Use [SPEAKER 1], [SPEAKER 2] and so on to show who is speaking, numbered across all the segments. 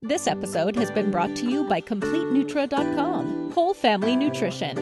[SPEAKER 1] This episode has been brought to you by CompleteNutra.com, Whole Family Nutrition.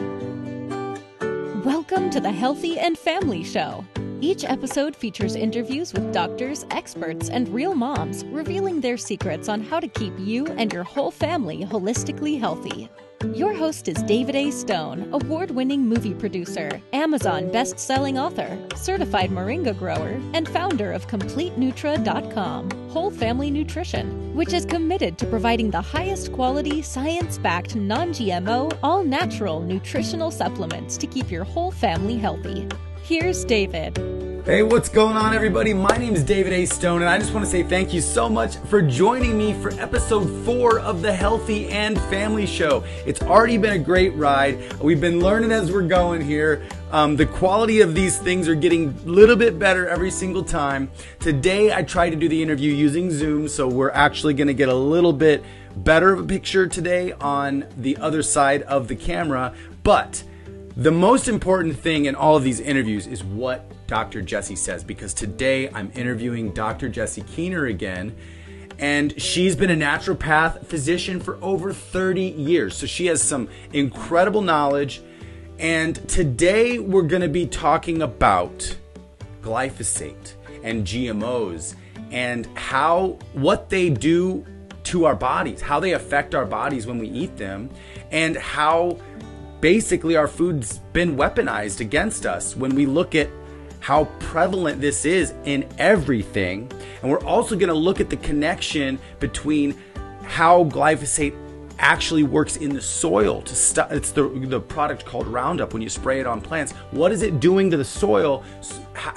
[SPEAKER 1] Welcome to the Healthy and Family Show. Each episode features interviews with doctors, experts, and real moms revealing their secrets on how to keep you and your whole family holistically healthy. Your host is David A. Stone, award-winning movie producer, Amazon best-selling author, certified moringa grower, and founder of CompleteNutra.com, Whole Family Nutrition, which is committed to providing the highest quality, science-backed, non-GMO, all-natural nutritional supplements to keep your whole family healthy. Here's David.
[SPEAKER 2] Hey, what's going on, everybody? My name is David A. Stone, and I just want to say thank you so much for joining me for episode 4 of the Healthy and Family Show. It's already been a great ride. We've been learning as we're going here. The quality of these things are getting a little bit better every single time. Today, I tried to do the interview using Zoom, so we're actually going to get a little bit better of a picture today on the other side of the camera. But the most important thing in all of these interviews is what Dr. Jessie says, because today I'm interviewing Dr. Jessie Keener again, and she's been a naturopath physician for over 30 years. So she has some incredible knowledge, and today we're going to be talking about glyphosate and GMOs and what they do to our bodies, how they affect our bodies when we eat them, and how basically our food's been weaponized against us when we look at how prevalent this is in everything. And we're also going to look at the connection between how glyphosate actually works in the soil to stop. It's the product called Roundup when you spray it on plants. What is it doing to the soil,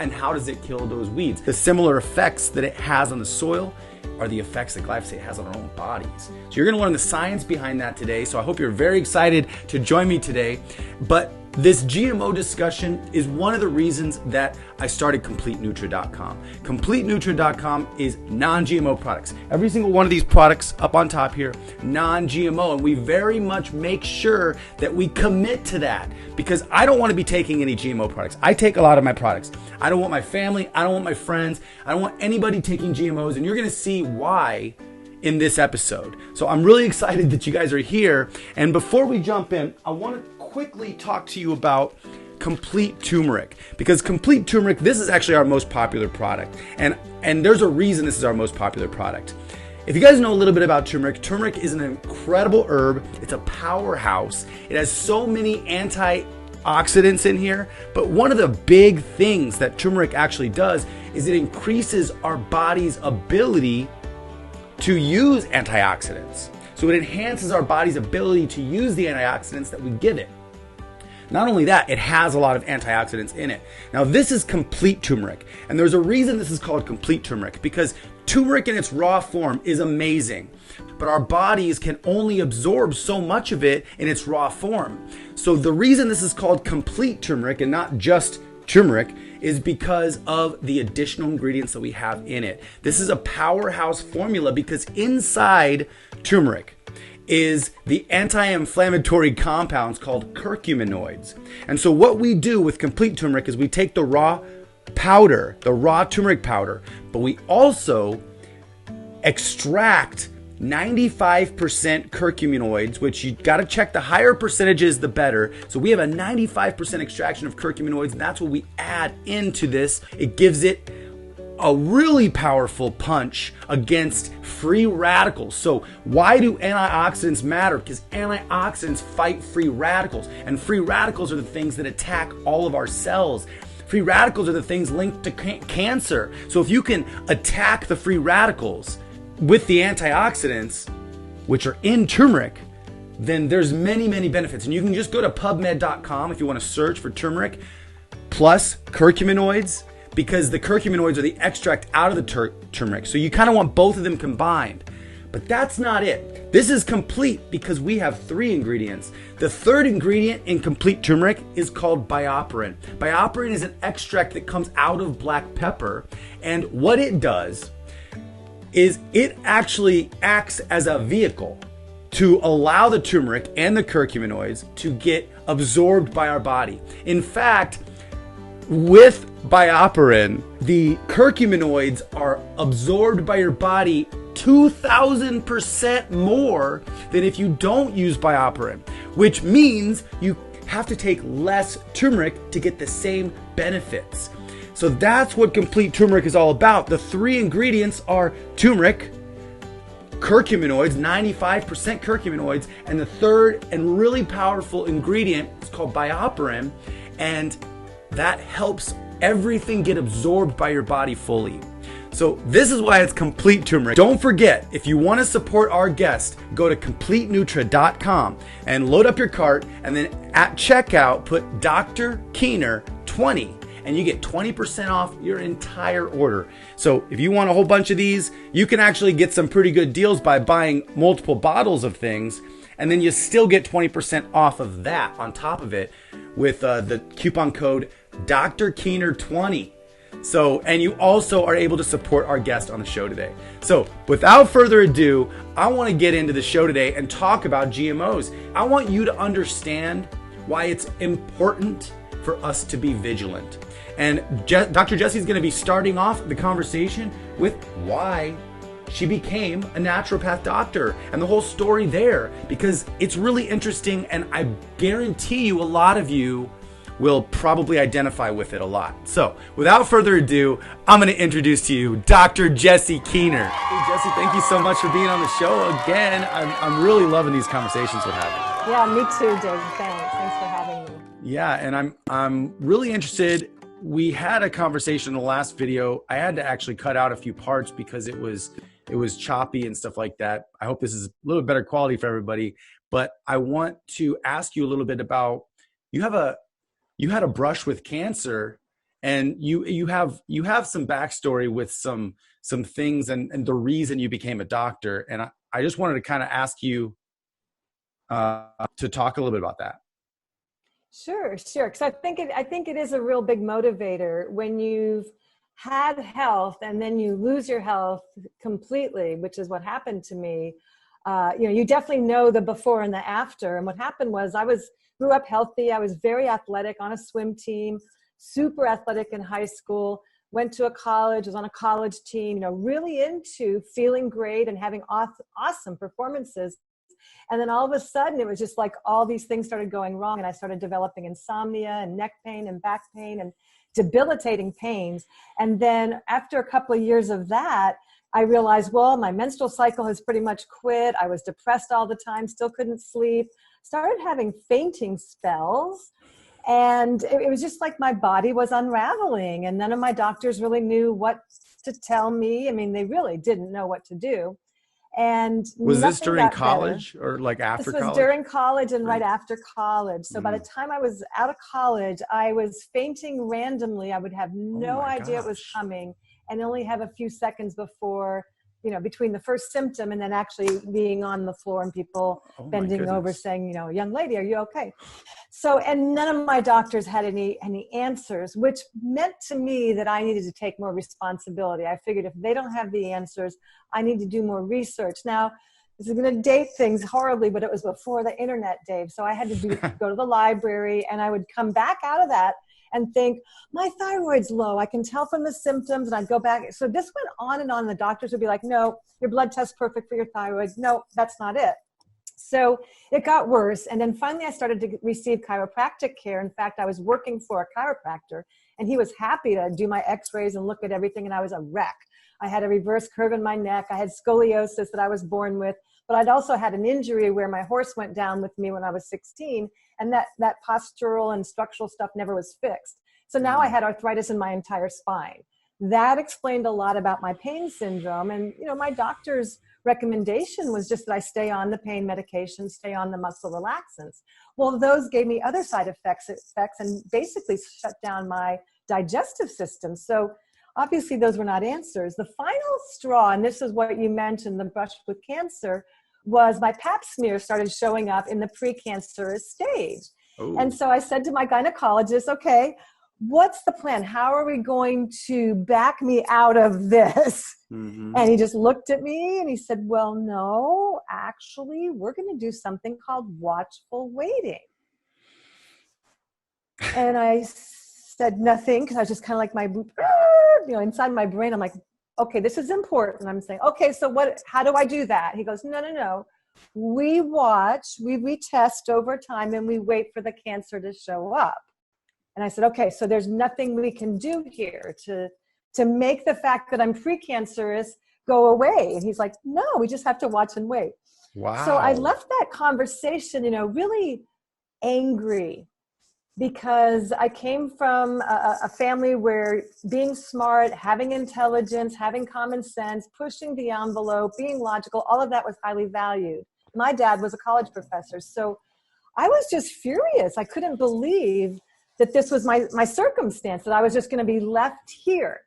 [SPEAKER 2] and how does it kill those weeds? The similar effects that it has on the soil are the effects that glyphosate has on our own bodies. So you're going to learn the science behind that today. So I hope you're very excited to join me today. But this GMO discussion is one of the reasons that I started CompleteNutra.com. CompleteNutra.com is non-GMO products. Every single one of these products up on top here, non-GMO. And we very much make sure that we commit to that, because I don't want to be taking any GMO products. I take a lot of my products. I don't want my family, I don't want my friends, I don't want anybody taking GMOs. And you're going to see why in this episode. So I'm really excited that you guys are here. And before we jump in, I want to quickly talk to you about Complete Turmeric, because Complete Turmeric, this is actually our most popular product, and there's a reason this is our most popular product. If you guys know a little bit about turmeric, turmeric is an incredible herb. It's a powerhouse. It has so many antioxidants in here, but one of the big things that turmeric actually does is it increases our body's ability to use antioxidants. So it enhances our body's ability to use the antioxidants that we give it. Not only that, it has a lot of antioxidants in it. Now, this is complete turmeric, and there's a reason this is called complete turmeric, because turmeric in its raw form is amazing, but our bodies can only absorb so much of it in its raw form. So the reason this is called complete turmeric and not just turmeric is because of the additional ingredients that we have in it. This is a powerhouse formula because inside turmeric is the anti-inflammatory compounds called curcuminoids. And so what we do with complete turmeric is we take the raw powder, the raw turmeric powder, but we also extract 95% curcuminoids, which you got to check, the higher percentages, the better. So we have a 95% extraction of curcuminoids, and that's what we add into this. It gives it a really powerful punch against free radicals. So why do antioxidants matter? Because antioxidants fight free radicals, and free radicals are the things that attack all of our cells. Free radicals are the things linked to cancer. So if you can attack the free radicals with the antioxidants, which are in turmeric, then there's many, many benefits. And you can just go to PubMed.com if you want to search for turmeric plus curcuminoids, because the curcuminoids are the extract out of the turmeric. So you kind of want both of them combined. But that's not it. This is complete because we have 3 ingredients. The third ingredient in complete turmeric is called bioperin. Bioperin is an extract that comes out of black pepper. And what it does is it actually acts as a vehicle to allow the turmeric and the curcuminoids to get absorbed by our body. In fact, with bioperin, the curcuminoids are absorbed by your body 2,000% more than if you don't use BioPerine, which means you have to take less turmeric to get the same benefits. So that's what complete turmeric is all about. The 3 ingredients are turmeric, curcuminoids, 95% curcuminoids, and the third and really powerful ingredient is called BioPerine, and that helps everything get absorbed by your body fully. So this is why it's complete turmeric. Don't forget, if you want to support our guest, go to CompleteNutra.com and load up your cart, and then at checkout put Dr. Keener 20 and you get 20% off your entire order. So if you want a whole bunch of these, you can actually get some pretty good deals by buying multiple bottles of things, and then you still get 20% off of that on top of it with the coupon code Dr. Keener 20. So, and you also are able to support our guest on the show today. So without further ado, I want to get into the show today and talk about GMOs. I want you to understand why it's important for us to be vigilant. And Dr. Jessie is going to be starting off the conversation with why she became a naturopath doctor and the whole story there, because it's really interesting, and I guarantee you a lot of you will probably identify with it a lot. So without further ado, I'm going to introduce to you Dr. Jessie Keener. Hey Jessie, thank you so much for being on the show again. I'm really loving these conversations we're having.
[SPEAKER 3] Yeah, me too, Dave. Thanks for having me.
[SPEAKER 2] Yeah, and I'm really interested. We had a conversation in the last video. I had to actually cut out a few parts because it was choppy and stuff like that. I hope this is a little bit better quality for everybody, but I want to ask you a little bit about, you had a brush with cancer, and you have some backstory with some things and the reason you became a doctor. And I just wanted to kind of ask you to talk a little bit about that.
[SPEAKER 3] Sure. Because I think it is a real big motivator when you've had health and then you lose your health completely, which is what happened to me. You definitely know the before and the after. And what happened was grew up healthy. I was very athletic, on a swim team, super athletic in high school, went to a college, was on a college team, really into feeling great and having awesome performances. And then all of a sudden it was just like all these things started going wrong, and I started developing insomnia and neck pain and back pain and debilitating pains. And then after a couple of years of that, I realized, well, my menstrual cycle has pretty much quit. I was depressed all the time, still couldn't sleep, started having fainting spells. And it was just like my body was unraveling, and none of my doctors really knew what to tell me. I mean, they really didn't know what to do. And
[SPEAKER 2] was this during college or like after college?
[SPEAKER 3] This was during college and right after college. So by the time I was out of college, I was fainting randomly. I would have no idea it was coming, and only have a few seconds before, between the first symptom and then actually being on the floor and people bending over saying, young lady, are you okay? So, and none of my doctors had any answers, which meant to me that I needed to take more responsibility. I figured if they don't have the answers, I need to do more research. Now, this is going to date things horribly, but it was before the internet, Dave. So I had to go to the library, and I would come back out of that and think, my thyroid's low. I can tell from the symptoms. And I'd go back. So this went on and on. The doctors would be like, no, your blood test's perfect for your thyroid. No, that's not it. So it got worse. And then finally I started to receive chiropractic care. In fact, I was working for a chiropractor, and he was happy to do my x-rays and look at everything. And I was a wreck. I had a reverse curve in my neck. I had scoliosis that I was born with, but I'd also had an injury where my horse went down with me when I was 16. And that postural and structural stuff never was fixed. So now I had arthritis in my entire spine. That explained a lot about my pain syndrome. And, my doctor's recommendation was just that I stay on the pain medication, stay on the muscle relaxants. Well, those gave me other side effects and basically shut down my digestive system. So obviously those were not answers. The final straw, and this is what you mentioned, the brush with cancer, was my pap smear started showing up in the precancerous stage. Ooh. And so I said to my gynecologist, okay, what's the plan? How are we going to back me out of this? Mm-hmm. And he just looked at me and he said, well, no, actually, we're going to do something called watchful waiting. And I said nothing, because I was just kind of like inside my brain, I'm like, okay, this is important. I'm saying, okay, so how do I do that? He goes, no. We watch, we test over time, and we wait for the cancer to show up. And I said, okay, so there's nothing we can do here to make the fact that I'm precancerous go away. And he's like, no, we just have to watch and wait.
[SPEAKER 2] Wow.
[SPEAKER 3] So I left that conversation, really angry, because I came from a family where being smart, having intelligence, having common sense, pushing the envelope, being logical, all of that was highly valued. My dad was a college professor. So I was just furious. I couldn't believe that this was my circumstance, that I was just going to be left here.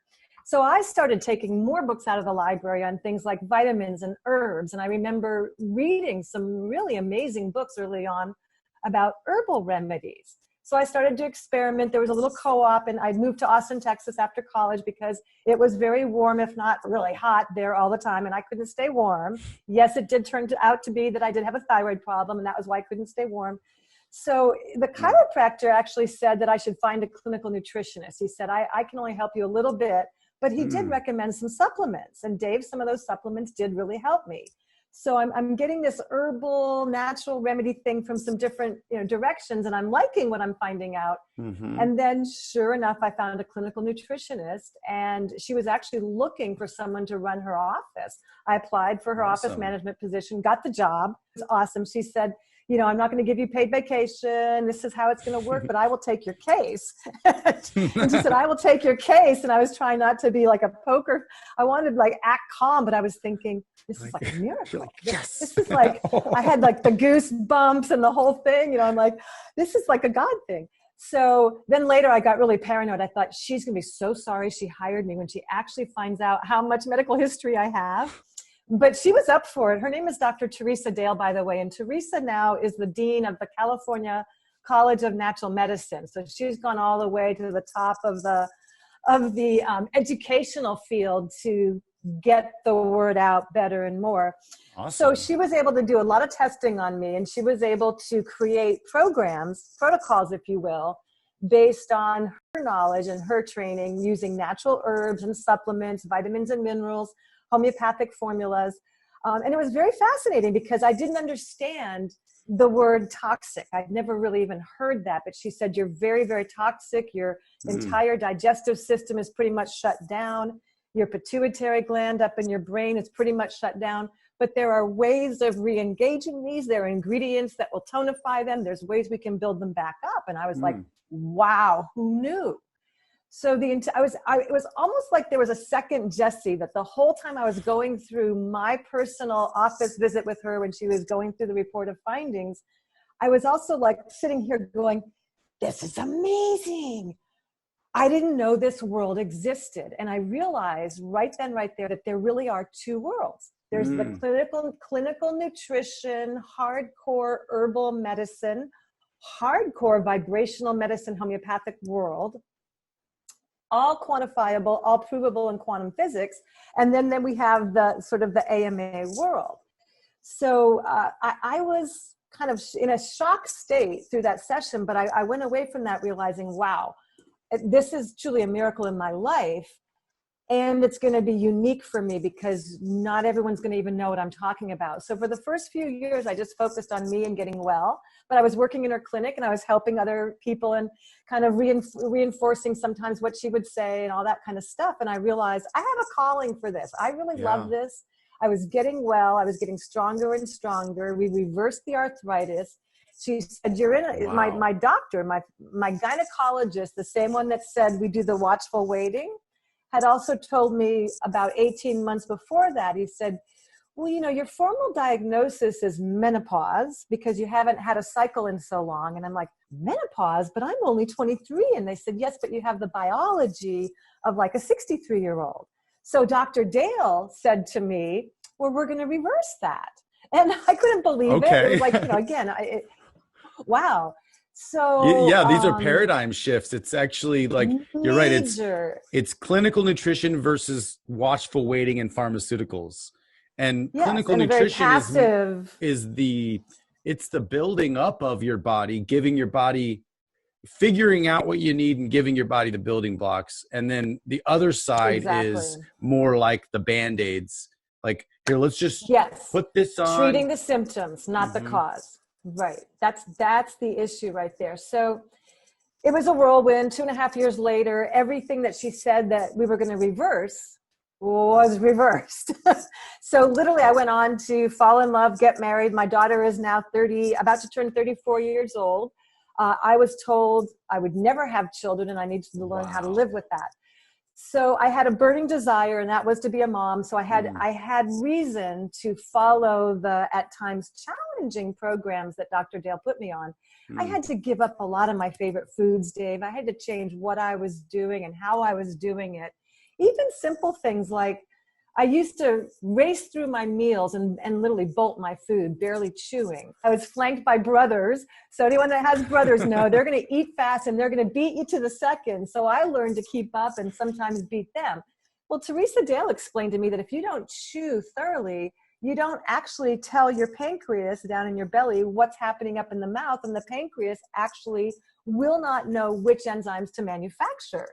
[SPEAKER 3] So I started taking more books out of the library on things like vitamins and herbs. And I remember reading some really amazing books early on about herbal remedies. So I started to experiment. There was a little co-op, and I moved to Austin, Texas after college because it was very warm, if not really hot there all the time, and I couldn't stay warm. Yes, it did turn out to be that I did have a thyroid problem, and that was why I couldn't stay warm. So the chiropractor actually said that I should find a clinical nutritionist. He said, I can only help you a little bit, but he did recommend some supplements. And Dave, some of those supplements did really help me. So I'm getting this herbal natural remedy thing from some different directions, and I'm liking what I'm finding out. And then sure enough, I found a clinical nutritionist, and she was actually looking for someone to run her office. I applied for her office management position, got the job. It was awesome. She said, I'm not going to give you paid vacation. This is how it's going to work, but I will take your case. And she said, I will take your case. And I was trying not to be like a poker. I wanted to act calm, but I was thinking, this is like a miracle.
[SPEAKER 2] Yes.
[SPEAKER 3] This is like, I had like the goosebumps and the whole thing. I'm like, this is like a God thing. So then later I got really paranoid. I thought, she's going to be so sorry she hired me when she actually finds out how much medical history I have. But she was up for it. Her name is Dr. Teresa Dale, by the way. And Teresa now is the dean of the California College of Natural Medicine. So she's gone all the way to the top of the educational field to get the word out better and more. Awesome. So she was able to do a lot of testing on me, and she was able to create protocols, if you will, based on her knowledge and her training using natural herbs and supplements, vitamins and minerals, homeopathic formulas. And it was very fascinating because I didn't understand the word toxic. I'd never really even heard that, but she said, you're very, very toxic. Your entire digestive system is pretty much shut down. Your pituitary gland up in your brain is pretty much shut down. But there are ways of re-engaging these. There are ingredients that will tonify them. There's ways we can build them back up. And I was like, wow, who knew? So it was almost like there was a second Jessie, that the whole time I was going through my personal office visit with her when she was going through the report of findings, I was also like sitting here going, this is amazing. I didn't know this world existed. And I realized right then, right there, that there really are two worlds. There's the clinical nutrition, hardcore herbal medicine, hardcore vibrational medicine, homeopathic world, all quantifiable, all provable in quantum physics. And then we have the sort of the AMA world. So I was kind of in a shock state through that session, but I went away from that realizing, wow, this is truly a miracle in my life. And it's going to be unique for me because not everyone's going to even know what I'm talking about. So for the first few years, I just focused on me and getting well. But I was working in her clinic and I was helping other people and kind of reinforcing sometimes what she would say and all that kind of stuff. And I realized I have a calling for this. I really love this. I was getting well. I was getting stronger and stronger. We reversed the arthritis. She said, you're in a, my doctor, my gynecologist, the same one that said we do the watchful waiting, had also told me about 18 months before that, he said, well, your formal diagnosis is menopause because you haven't had a cycle in so long. And I'm like, menopause? But I'm only 23. And they said, yes, but you have the biology of like a 63-year-old. So Dr. Dale said to me, well, we're going to reverse that. And I couldn't believe it. It was like, again, wow. So
[SPEAKER 2] these are paradigm shifts. It's actually like, you're right. It's clinical nutrition versus watchful waiting in pharmaceuticals. And clinical nutrition is the building up of your body, giving your body figuring out what you need and giving your body the building blocks. And then the other side is more like the Band-Aids. Like, here, let's just put this on.
[SPEAKER 3] Treating the symptoms, not the cause. Right. That's the issue right there. So it was a whirlwind. 2.5 years later, everything that she said that we were going to reverse was reversed. So literally I went on to fall in love, get married. My daughter is now about to turn 34 years old. I was told I would never have children and I needed to learn how to live with that. So I had a burning desire, and that was to be a mom. So I had reason to follow the, at times, challenging programs that Dr. Dale put me on. I had to give up a lot of my favorite foods, Dave. I had to change what I was doing and how I was doing it. Even simple things like I used to race through my meals and literally bolt my food, barely chewing. I was flanked by brothers. So anyone that has brothers know they're going to eat fast and they're going to beat you to the second. So I learned to keep up and sometimes beat them. Well, Teresa Dale explained to me that if you don't chew thoroughly, you don't actually tell your pancreas down in your belly what's happening up in the mouth, and the pancreas actually will not know which enzymes to manufacture.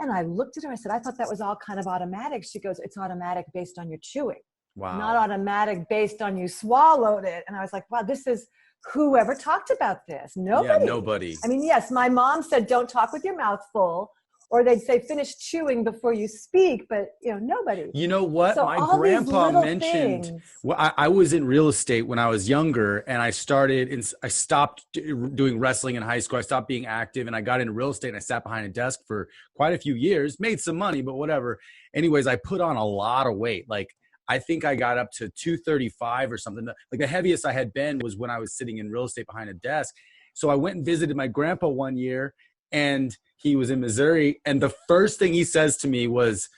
[SPEAKER 3] And I looked at her, I said, I thought that was all kind of automatic. She goes, it's automatic based on your chewing. Wow. Not automatic based on you swallowed it. And I was like, wow, this is, whoever talked about this? Nobody.
[SPEAKER 2] Yeah, nobody.
[SPEAKER 3] I mean, yes, my mom said, don't talk with your mouth full. Or they'd say, finish chewing before you speak, but nobody.
[SPEAKER 2] You know what?
[SPEAKER 3] So
[SPEAKER 2] my grandpa mentioned, I was in real estate when I was younger, and I stopped doing wrestling in high school. I stopped being active, and I got into real estate, and I sat behind a desk for quite a few years, made some money, but whatever. Anyways, I put on a lot of weight. Like, I think I got up to 235 or something. Like, the heaviest I had been was when I was sitting in real estate behind a desk. So I went and visited my grandpa one year, and he was in Missouri. And the first thing he says to me was,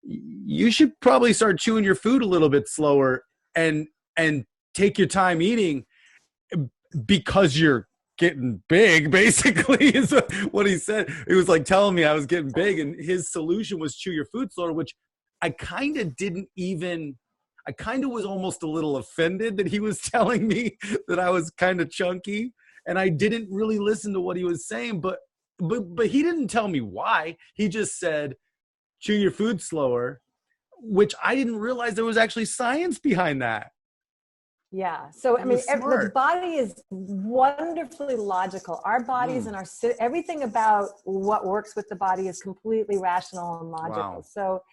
[SPEAKER 2] you should probably start chewing your food a little bit slower and take your time eating because you're getting big, basically, is what he said. He was like telling me I was getting big, and his solution was chew your food slower, which I kind of was almost a little offended that he was telling me that I was kind of chunky, and I didn't really listen to what he was saying, but he didn't tell me why. He just said, chew your food slower, which I didn't realize there was actually science behind that.
[SPEAKER 3] Yeah. So, I mean, the body is wonderfully logical. Our bodies and everything about what works with the body is completely rational and logical. Wow. So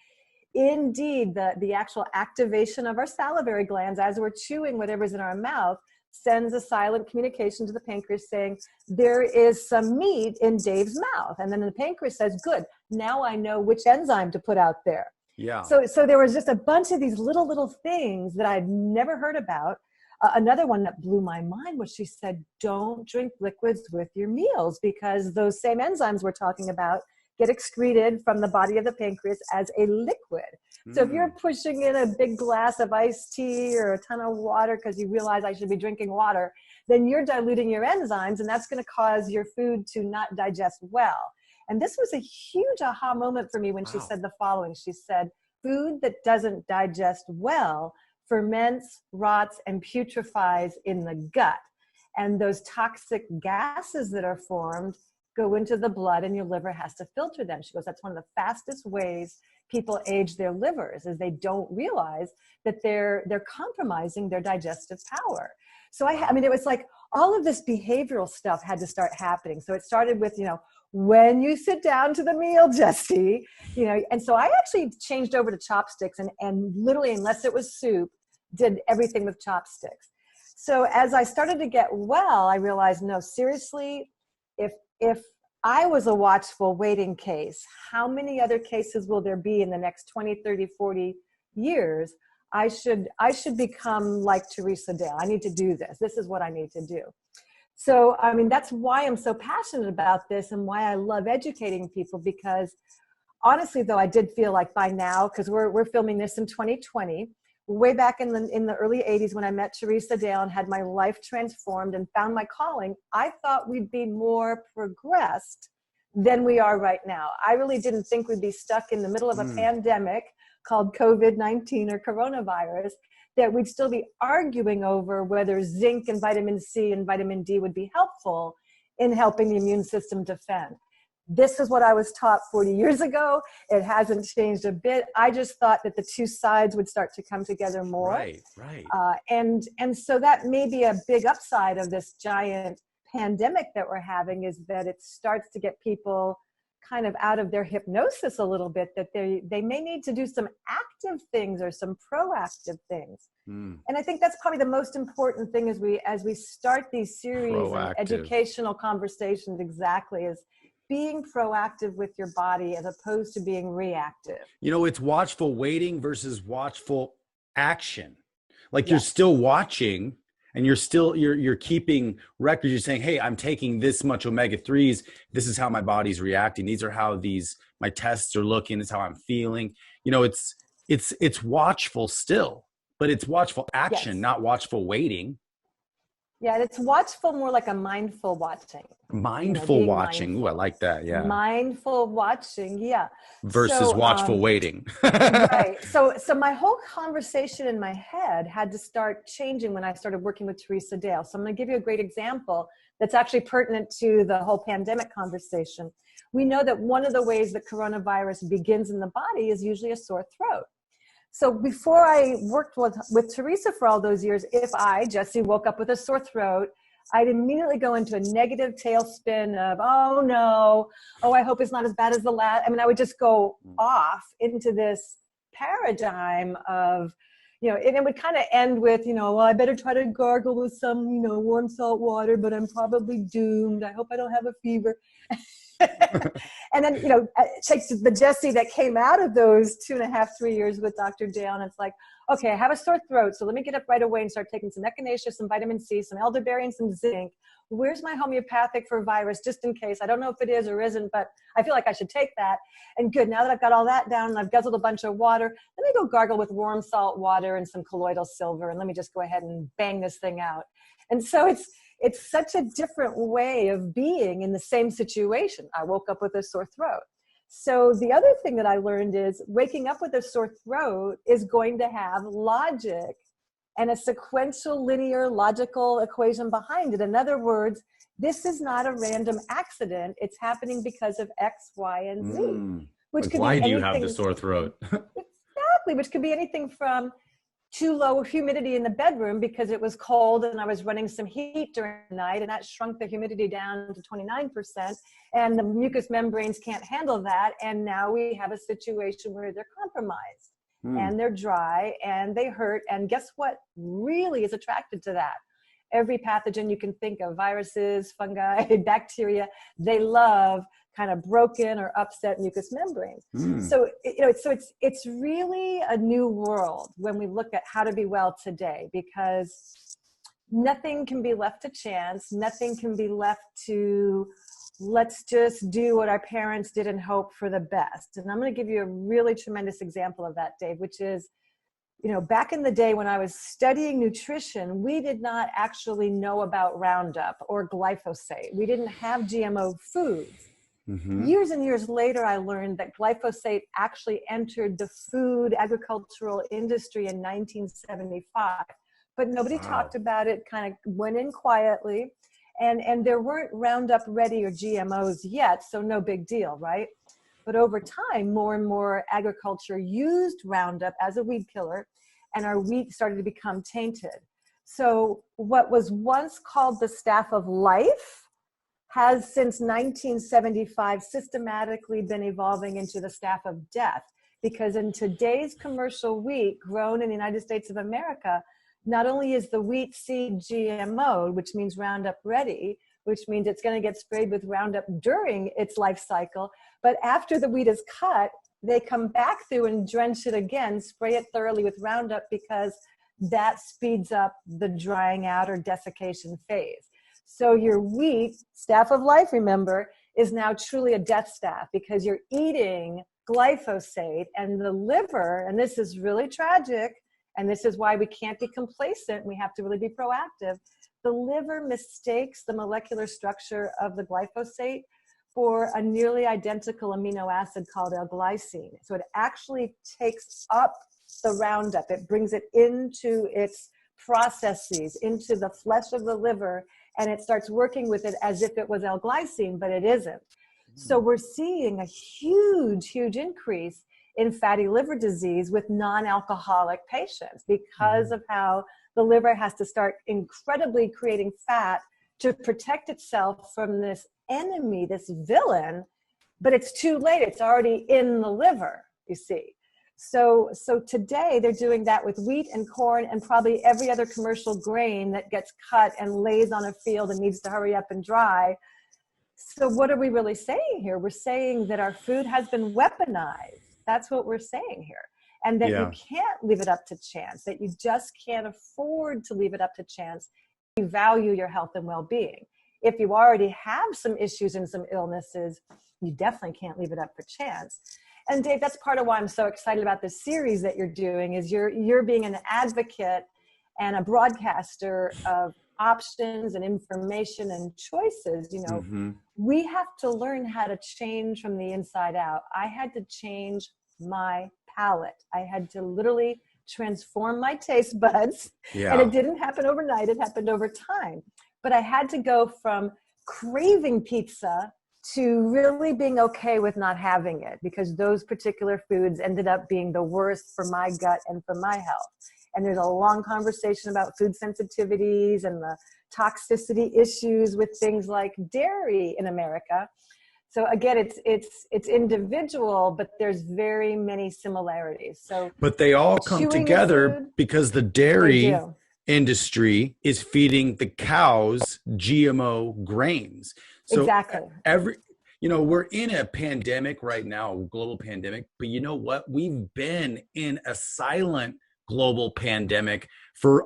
[SPEAKER 3] indeed, the actual activation of our salivary glands as we're chewing whatever's in our mouth sends a silent communication to the pancreas saying, there is some meat in Dave's mouth. And then the pancreas says, good, now I know which enzyme to put out there. Yeah. So there was just a bunch of these little things that I'd never heard about. Another one that blew my mind was she said, don't drink liquids with your meals because those same enzymes we're talking about get excreted from the body of the pancreas as a liquid. So if you're pushing in a big glass of iced tea or a ton of water because you realize I should be drinking water, then you're diluting your enzymes, and that's going to cause your food to not digest well. And this was a huge aha moment for me when she said the following. She said, food that doesn't digest well ferments, rots, and putrefies in the gut. And those toxic gases that are formed go into the blood, and your liver has to filter them. She goes, that's one of the fastest ways people age their livers, is they don't realize that they're compromising their digestive power. So I mean, it was like all of this behavioral stuff had to start happening. So it started with, when you sit down to the meal, Jessie, and so I actually changed over to chopsticks and literally, unless it was soup, did everything with chopsticks. So as I started to get well, I realized, no, seriously, if I was a watchful waiting case, how many other cases will there be in the next 20, 30, 40 years? I should become like Teresa Dale. I need to do this. This is what I need to do. So, I mean, that's why I'm so passionate about this and why I love educating people, because honestly, though, I did feel like by now, because we're filming this in 2020, way back in the early 80s when I met Teresa Dale and had my life transformed and found my calling, I thought we'd be more progressed than we are right now. I really didn't think we'd be stuck in the middle of a pandemic called COVID-19 or coronavirus, that we'd still be arguing over whether zinc and vitamin C and vitamin D would be helpful in helping the immune system defend. This is what I was taught 40 years ago. It hasn't changed a bit. I just thought that the two sides would start to come together more.
[SPEAKER 2] Right.
[SPEAKER 3] And so that may be a big upside of this giant pandemic that we're having, is that it starts to get people kind of out of their hypnosis a little bit, that they may need to do some active things or some proactive things. And I think that's probably the most important thing as we start these series of educational conversations, exactly, is being proactive with your body as opposed to being reactive.
[SPEAKER 2] You know, it's watchful waiting versus watchful action. Like, you're still watching and you're keeping records. You're saying, hey, I'm taking this much omega-3s. This is how my body's reacting. These are how my tests are looking. This is how I'm feeling. You know, it's watchful still, but it's watchful action, not watchful waiting.
[SPEAKER 3] Yeah, it's watchful, more like a mindful watching.
[SPEAKER 2] Mindful watching. Mindful. Ooh, I like that. Yeah.
[SPEAKER 3] Mindful watching. Yeah.
[SPEAKER 2] Versus watchful waiting.
[SPEAKER 3] Right. So my whole conversation in my head had to start changing when I started working with Teresa Dale. So I'm going to give you a great example that's actually pertinent to the whole pandemic conversation. We know that one of the ways that coronavirus begins in the body is usually a sore throat. So before I worked with Teresa for all those years, if Jessie, woke up with a sore throat, I'd immediately go into a negative tailspin of, oh no, I hope it's not as bad as the last. I mean, I would just go off into this paradigm of, and it would kind of end with, well, I better try to gargle with some, warm salt water, but I'm probably doomed. I hope I don't have a fever. And then, it takes the Jessie that came out of those 2.5, 3 years with Dr. Dale, and it's like, okay, I have a sore throat, so let me get up right away and start taking some echinacea, some vitamin C, some elderberry, and some zinc. Where's my homeopathic for virus, just in case? I don't know if it is or isn't, but I feel like I should take that. And good, now that I've got all that down and I've guzzled a bunch of water, let me go gargle with warm salt water and some colloidal silver, and let me just go ahead and bang this thing out. And so it's such a different way of being in the same situation. I woke up with a sore throat. So the other thing that I learned is waking up with a sore throat is going to have logic and a sequential, linear, logical equation behind it. In other words, this is not a random accident. It's happening because of X, Y, and Z.
[SPEAKER 2] Which could why do you have the sore throat?
[SPEAKER 3] Exactly, which could be anything from too low humidity in the bedroom because it was cold and I was running some heat during the night, and that shrunk the humidity down to 29%, and the mucous membranes can't handle that, and now we have a situation where they're compromised and they're dry and they hurt, and guess what really is attracted to that? Every pathogen you can think of, viruses, fungi, bacteria, they love kind of broken or upset mucous membranes. So, it's really a new world when we look at how to be well today, because nothing can be left to chance. Nothing can be left to, let's just do what our parents did and hope for the best. And I'm going to give you a really tremendous example of that, Dave, which is, back in the day when I was studying nutrition, we did not actually know about Roundup or glyphosate. We didn't have GMO foods. Years and years later, I learned that glyphosate actually entered the food agricultural industry in 1975, but nobody talked about it, kind of went in quietly, and there weren't Roundup Ready or GMOs yet, so no big deal, right? But over time, more and more agriculture used Roundup as a weed killer, and our wheat started to become tainted. So what was once called the staff of life has since 1975 systematically been evolving into the staff of death, because in today's commercial wheat grown in the United States of America, not only is the wheat seed GMO, which means Roundup Ready, which means it's going to get sprayed with Roundup during its life cycle, but after the wheat is cut, they come back through and drench it again, spray it thoroughly with Roundup, because that speeds up the drying out or desiccation phase. So your wheat, staff of life, remember, is now truly a death staff, because you're eating glyphosate, and the liver, and this is really tragic, and this is why we can't be complacent, we have to really be proactive. The liver mistakes the molecular structure of the glyphosate for a nearly identical amino acid called L-glycine. So it actually takes up the Roundup. It brings it into its processes, into the flesh of the liver, and it starts working with it as if it was L-glycine, but it isn't. So we're seeing a huge increase in fatty liver disease with non-alcoholic patients because of how the liver has to start incredibly creating fat to protect itself from this enemy, this villain, but it's too late. It's already in the liver, you see. So today they're doing that with wheat and corn and probably every other commercial grain that gets cut and lays on a field and needs to hurry up and dry. So what are we really saying here? We're saying that our food has been weaponized. That's what we're saying here. And that you can't leave it up to chance, that you just can't afford to leave it up to chance. You value your health and well-being. If you already have some issues and some illnesses, you definitely can't leave it up for chance. And Dave, that's part of why I'm so excited about this series that you're doing, is you're being an advocate and a broadcaster of options and information and choices. You know, we have to learn how to change from the inside out. I had to change my palate. I had to literally transform my taste buds. And it didn't happen overnight. It happened over time. But I had to go from craving pizza to really being okay with not having it, because those particular foods ended up being the worst for my gut and for my health. And there's a long conversation about food sensitivities and the toxicity issues with things like dairy in America. So again, it's individual, but there's very many similarities. So,
[SPEAKER 2] but they all come together because the dairy industry is feeding the cows GMO grains. So
[SPEAKER 3] exactly.
[SPEAKER 2] We're in a pandemic right now, a global pandemic, but you know what? We've been in a silent global pandemic for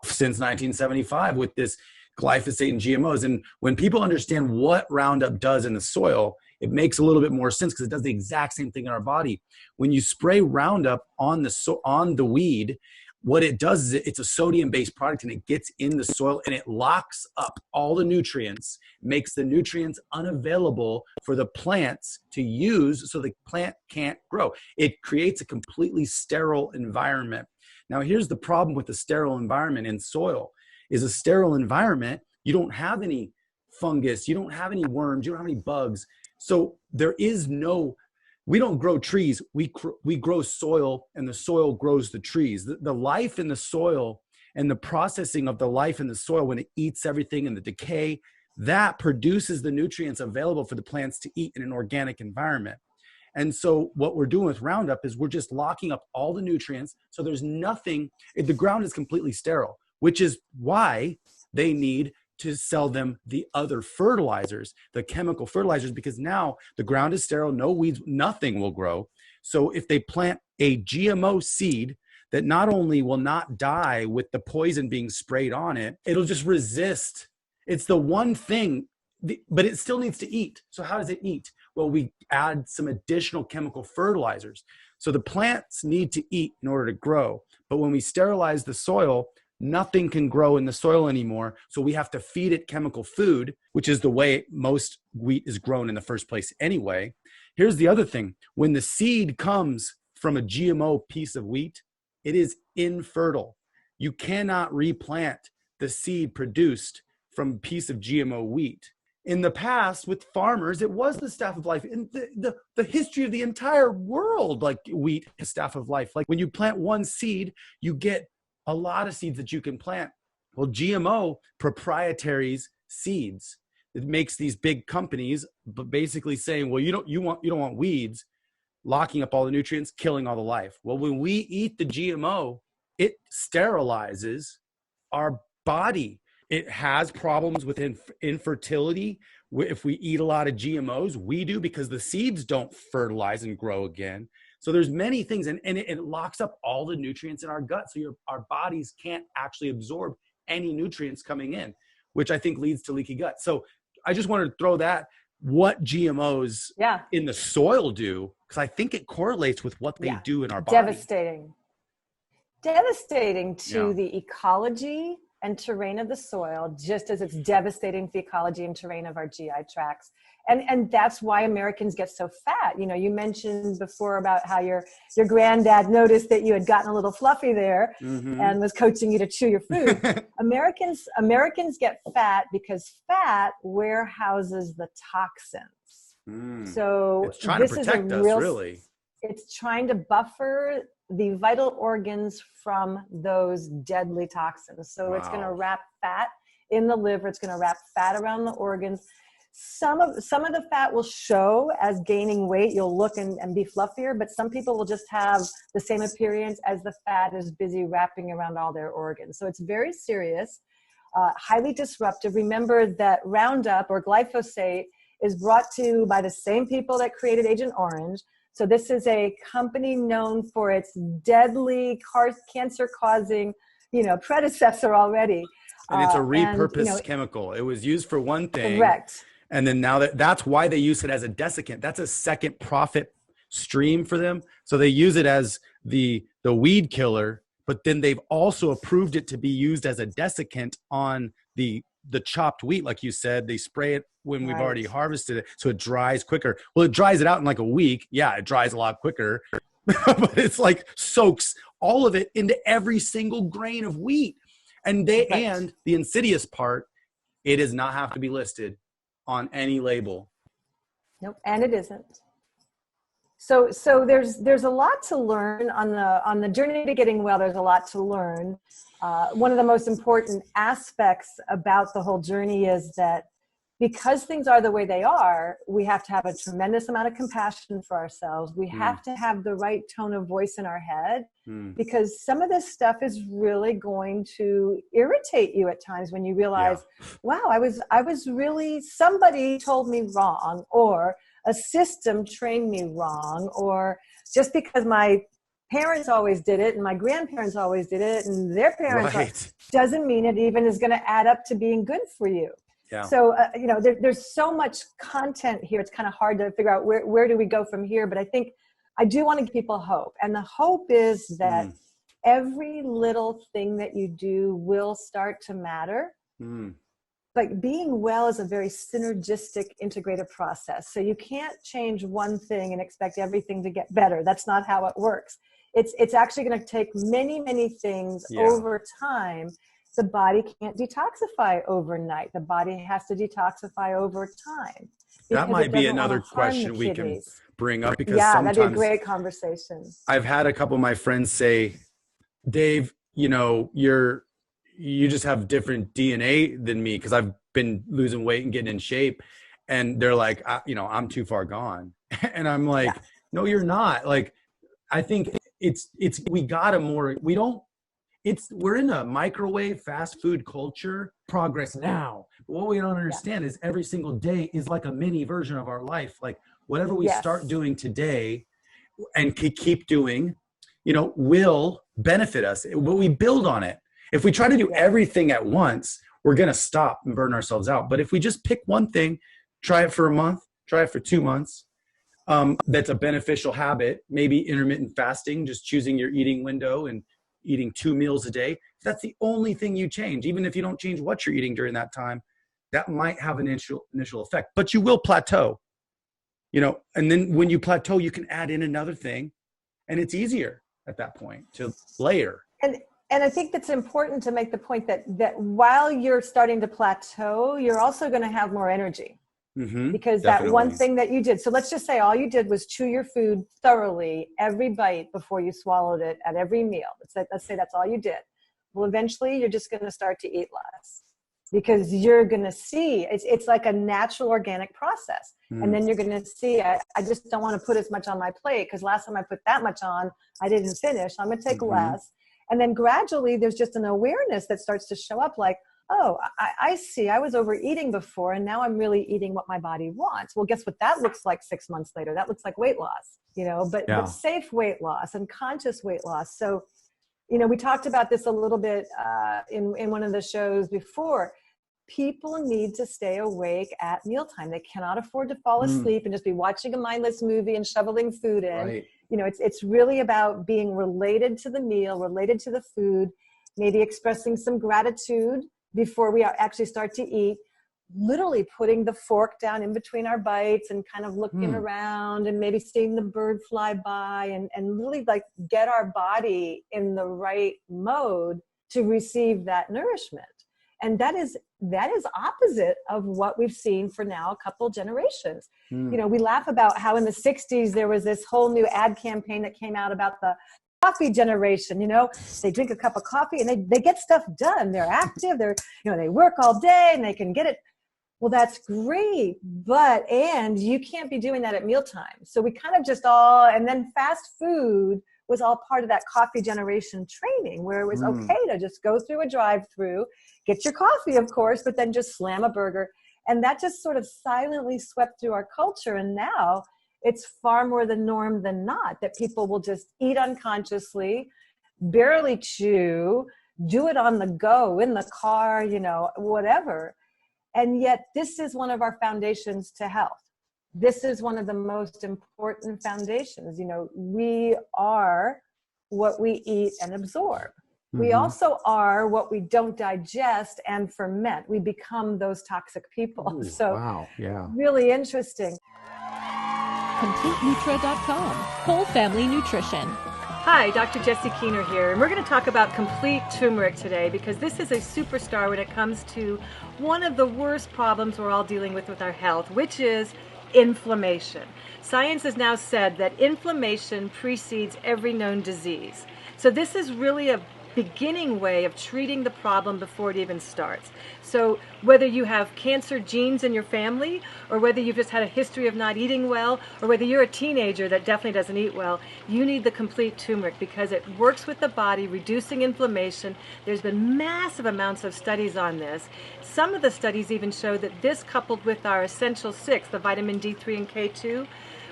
[SPEAKER 2] since 1975 with this glyphosate and GMOs. And when people understand what Roundup does in the soil, it makes a little bit more sense, because it does the exact same thing in our body. When you spray Roundup on the weed, what it does is it's a sodium-based product, and it gets in the soil and it locks up all the nutrients, makes the nutrients unavailable for the plants to use, so the plant can't grow. It creates a completely sterile environment. Now, here's the problem with the sterile environment in soil. Is a sterile environment, you don't have any fungus, you don't have any worms, you don't have any bugs. So we don't grow trees, we grow soil, and the soil grows the trees. The life in the soil and the processing of the life in the soil, when it eats everything and the decay, that produces the nutrients available for the plants to eat in an organic environment. And so what we're doing with Roundup is we're just locking up all the nutrients. So there's nothing, the ground is completely sterile, which is why they need to sell them the other fertilizers, the chemical fertilizers, because now the ground is sterile, no weeds, nothing will grow. So if they plant a GMO seed that not only will not die with the poison being sprayed on it, it'll just resist. It's the one thing, but it still needs to eat. So how does it eat? Well, we add some additional chemical fertilizers. So the plants need to eat in order to grow. But when we sterilize the soil, nothing can grow in the soil anymore. So we have to feed it chemical food, which is the way most wheat is grown in the first place anyway. Here's the other thing. When the seed comes from a GMO piece of wheat, it is infertile. You cannot replant the seed produced from a piece of GMO wheat. In the past, with farmers, it was the staff of life. In the history of the entire world, like wheat is staff of life. Like when you plant one seed, you get a lot of seeds that you can plant. Well, GMO proprietaries seeds. It makes these big companies basically saying, well, you don't want weeds, locking up all the nutrients, killing all the life. Well, when we eat the GMO, it sterilizes our body. It has problems with infertility. If we eat a lot of GMOs, we do, because the seeds don't fertilize and grow again. So there's many things, and it locks up all the nutrients in our gut. So our bodies can't actually absorb any nutrients coming in, which I think leads to leaky gut. So I just wanted to throw what GMOs in the soil do, because I think it correlates with what they do in our body.
[SPEAKER 3] Devastating to the ecology and terrain of the soil, just as it's devastating the ecology and terrain of our GI tracts. And that's why Americans get so fat. You know, you mentioned before about how your granddad noticed that you had gotten a little fluffy there and was coaching you to chew your food. Americans get fat because fat warehouses the toxins. So
[SPEAKER 2] it's trying to protect us, really.
[SPEAKER 3] It's trying to buffer the vital organs from those deadly toxins. So it's going to wrap fat in the liver. It's going to wrap fat around the organs. Some of the fat will show as gaining weight. You'll look and be fluffier, but some people will just have the same appearance as the fat is busy wrapping around all their organs. So it's very serious, highly disruptive. Remember that Roundup or glyphosate is brought to you by the same people that created Agent Orange. So this is a company known for its deadly cancer-causing, predecessor already.
[SPEAKER 2] And it's a repurposed chemical. It was used for one thing.
[SPEAKER 3] Correct.
[SPEAKER 2] And then now that's why they use it as a desiccant. That's a second profit stream for them. So they use it as the weed killer, but then they've also approved it to be used as a desiccant on the chopped wheat. Like you said, they spray it when we've already harvested it, so it dries quicker. Well, it dries it out in like a week. Yeah, it dries a lot quicker, but it's like soaks all of it into every single grain of wheat. And and the insidious part, it does not have to be listed on any label.
[SPEAKER 3] Nope, and it isn't. So there's a lot to learn on the journey to getting well. There's a lot to learn. One of the most important aspects about the whole journey is that because things are the way they are, we have to have a tremendous amount of compassion for ourselves. We have to have the right tone of voice in our head, because some of this stuff is really going to irritate you at times when you realize, wow, I was really, somebody told me wrong, or a system trained me wrong, or just because my parents always did it and my grandparents always did it and their parents doesn't mean it even is going to add up to being good for you. Yeah. So, there's so much content here. It's kind of hard to figure out where do we go from here. But I think I do want to give people hope. And the hope is that every little thing that you do will start to matter. But being well is a very synergistic, integrated process. So you can't change one thing and expect everything to get better. That's not how it works. It's actually going to take many, many things over time. The body can't detoxify overnight. The body has to detoxify over time.
[SPEAKER 2] That might be another question we can bring up, because
[SPEAKER 3] that'd be a great conversation.
[SPEAKER 2] I've had a couple of my friends say, Dave, you just have different DNA than me, because I've been losing weight and getting in shape. And they're like, I'm too far gone. And I'm like, no, you're not. Like, I think we're in a microwave fast food culture, progress now. But what we don't understand is every single day is like a mini version of our life. Like whatever we start doing today and keep doing, will benefit us. But we build on it. If we try to do everything at once, we're going to stop and burn ourselves out. But if we just pick one thing, try it for a month, try it for 2 months, that's a beneficial habit, maybe intermittent fasting, just choosing your eating window and eating 2 meals a day. If that's the only thing you change, even if you don't change what you're eating during that time, that might have an initial effect, but you will plateau, and then when you plateau, you can add in another thing, and it's easier at that point to layer.
[SPEAKER 3] And I think that's important to make the point that while you're starting to plateau, you're also going to have more energy. Because that one thing that you did, so let's just say all you did was chew your food thoroughly every bite before you swallowed it at every meal. Let's say that's all you did. Well, eventually you're just going to start to eat less, because you're going to see it's like a natural organic process. And then you're going to see, I just don't want to put as much on my plate, because last time I put that much on, I didn't finish. I'm going to take less. And then gradually there's just an awareness that starts to show up, like, oh, I see, I was overeating before, and now I'm really eating what my body wants. Well, guess what that looks like 6 months later? That looks like weight loss, but safe weight loss and conscious weight loss. So, we talked about this a little bit in one of the shows before. People need to stay awake at mealtime. They cannot afford to fall asleep and just be watching a mindless movie and shoveling food in. It's really about being related to the meal, related to the food. maybe expressing some gratitude before we actually start to eat, literally putting the fork down in between our bites and kind of looking around and maybe seeing the bird fly by and really like get our body in the right mode to receive that nourishment. And that is opposite of what we've seen for now a couple generations. You know, we laugh about how in the 60s there was this whole new ad campaign that came out about the coffee generation. You know, they drink a cup of coffee and they get stuff done. They're active. They work all day and they can get it. Well, that's great, and you can't be doing that at mealtime. So we kind of and then fast food was all part of that coffee generation training where it was okay to just go through a drive-through, get your coffee, of course, but then just slam a burger. And that just sort of silently swept through our culture. And now it's far more the norm than not that people will just eat unconsciously, barely chew, do it on the go, in the car, you know, whatever. And yet this is one of our foundations to health. This is one of the most important foundations. You know, we are what we eat and absorb. We also are what we don't digest and ferment. We become those toxic people.
[SPEAKER 4] Ooh,
[SPEAKER 3] so
[SPEAKER 4] wow. Yeah.
[SPEAKER 3] really interesting.
[SPEAKER 1] CompleteNutra.com, whole family nutrition.
[SPEAKER 5] Hi, Dr. Jessie Keener here, and we're going to talk about complete turmeric today because this is a superstar when it comes to one of the worst problems we're all dealing with our health, which is inflammation. Science has now said that inflammation precedes every known disease. So this is really a beginning way of treating the problem before it even starts. So whether you have cancer genes in your family, or whether you've just had a history of not eating well, or whether you're a teenager that definitely doesn't eat well, you need the complete turmeric because it works with the body, reducing inflammation. There's been massive amounts of studies on this. Some of the studies even show that this, coupled with our essential 6, the vitamin D3 and K2,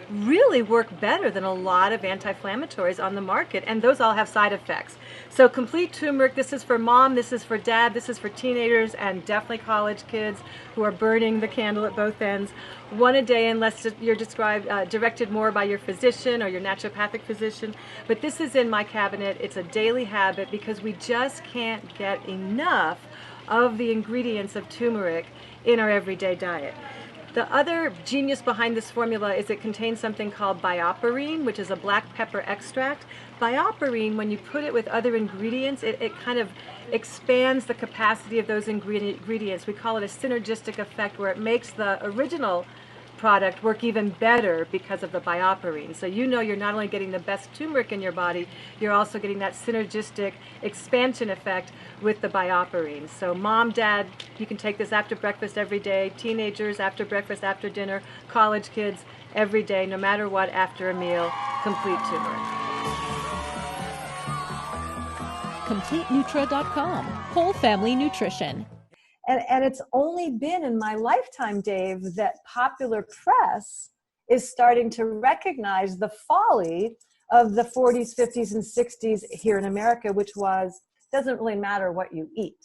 [SPEAKER 5] really work better than a lot of anti-inflammatories on the market, and those all have side effects. So complete turmeric, this is for mom, this is for dad, this is for teenagers, and definitely college kids who are burning the candle at both ends. One a day unless you're directed more by your physician or your naturopathic physician. But this is in my cabinet. It's a daily habit because we just can't get enough of the ingredients of turmeric in our everyday diet. The other genius behind this formula is it contains something called bioperine, which is a black pepper extract. Bioperine, when you put it with other ingredients, it kind of expands the capacity of those ingredients. We call it a synergistic effect where it makes the original product work even better because of the bioperine. So you know you're not only getting the best turmeric in your body, you're also getting that synergistic expansion effect with the bioperine. So mom, dad, you can take this after breakfast every day. Teenagers, after breakfast, after dinner. College kids, every day, no matter what, after a meal. Complete turmeric.
[SPEAKER 1] CompleteNutra.com, whole family nutrition.
[SPEAKER 3] And it's only been in my lifetime, Dave, that popular press is starting to recognize the folly of the 40s, 50s, and 60s here in America, which was, doesn't really matter what you eat.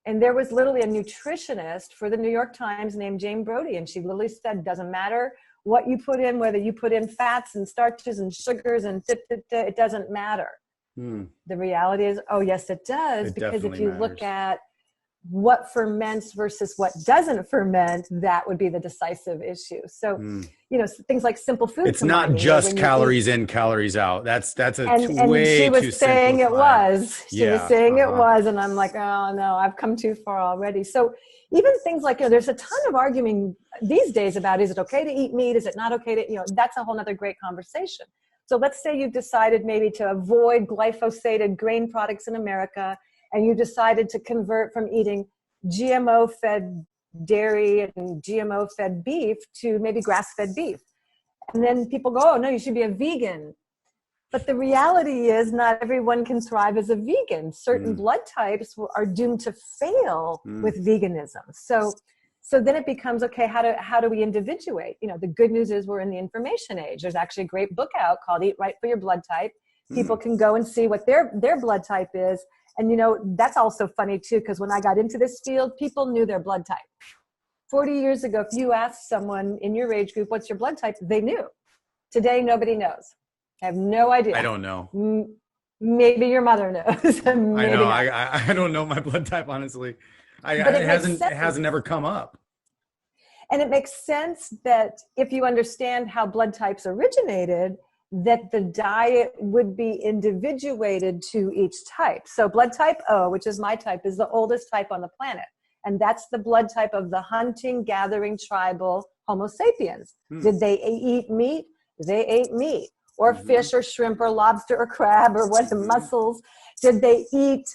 [SPEAKER 3] And there was literally a nutritionist for the New York Times named Jane Brody, and she literally said, doesn't matter what you put in, whether you put in fats and starches and sugars and it doesn't matter. The reality is, oh yes, it does. Because if you look at what ferments versus what doesn't ferment, that would be the decisive issue. So, you know, things like simple food.
[SPEAKER 2] It's not just calories in, calories out. That's way too simplified.
[SPEAKER 3] And she was saying it was. She was saying it was, and I'm like, oh no, I've come too far already. So even things like, you know, there's a ton of arguing these days about, is it okay to eat meat? Is it not okay to, you know, that's a whole nother great conversation. So let's say you've decided maybe to avoid glyphosated grain products in America, and you decided to convert from eating GMO-fed dairy and GMO-fed beef to maybe grass-fed beef. And then people go, oh, no, you should be a vegan. But the reality is not everyone can thrive as a vegan. Certain blood types are doomed to fail with veganism. So then it becomes, okay, how do we individuate? You know, the good news is we're in the information age. There's actually a great book out called Eat Right for Your Blood Type. People can go and see what their blood type is. And, you know, that's also funny, too, because when I got into this field, people knew their blood type. 40 years ago, if you asked someone in your age group, what's your blood type? They knew. Today, nobody knows. I have no idea.
[SPEAKER 2] I don't know.
[SPEAKER 3] Maybe your mother knows.
[SPEAKER 2] I
[SPEAKER 3] Maybe
[SPEAKER 2] know.
[SPEAKER 3] not.
[SPEAKER 2] I don't know my blood type, honestly.
[SPEAKER 3] But it makes
[SPEAKER 2] It
[SPEAKER 3] sense.
[SPEAKER 2] hasn't never come up.
[SPEAKER 3] And it makes sense that if you understand how blood types originated, that the diet would be individuated to each type. So blood type O, which is my type, is the oldest type on the planet. And that's the blood type of the hunting, gathering, tribal Homo sapiens. Did they eat meat? They ate meat. Or fish or shrimp or lobster or crab or what, mussels. Did they eat,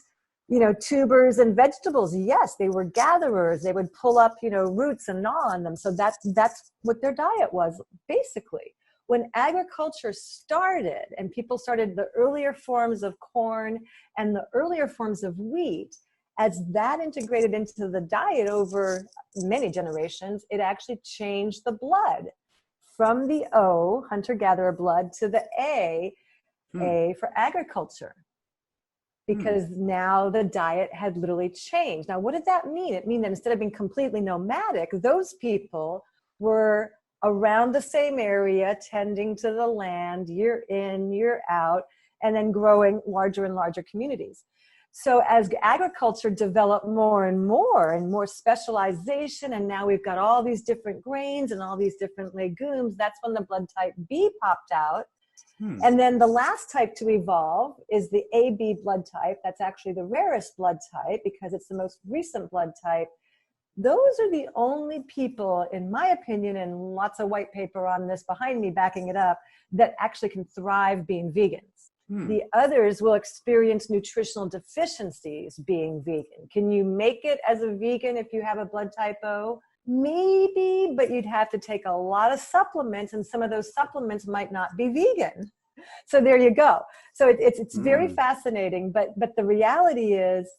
[SPEAKER 3] tubers and vegetables? Yes, they were gatherers. They would pull up, roots and gnaw on them. So that's what their diet was, basically. When agriculture started and people started the earlier forms of corn and the earlier forms of wheat, as that integrated into the diet over many generations, it actually changed the blood from the O, hunter-gatherer blood, to the A for agriculture. Because now the diet had literally changed. Now, what did that mean? It means that instead of being completely nomadic, those people were around the same area, tending to the land, year in, year out, and then growing larger and larger communities. So as agriculture developed more and more specialization, and now we've got all these different grains and all these different legumes, that's when the blood type B popped out. And then the last type to evolve is the AB blood type. That's actually the rarest blood type because it's the most recent blood type. Those are the only people, in my opinion, and lots of white paper on this behind me backing it up, that actually can thrive being vegans. The others will experience nutritional deficiencies being vegan. Can you make it as a vegan if you have a blood type O? Maybe, but you'd have to take a lot of supplements, and some of those supplements might not be vegan. So there you go. So it's very fascinating, but the reality is,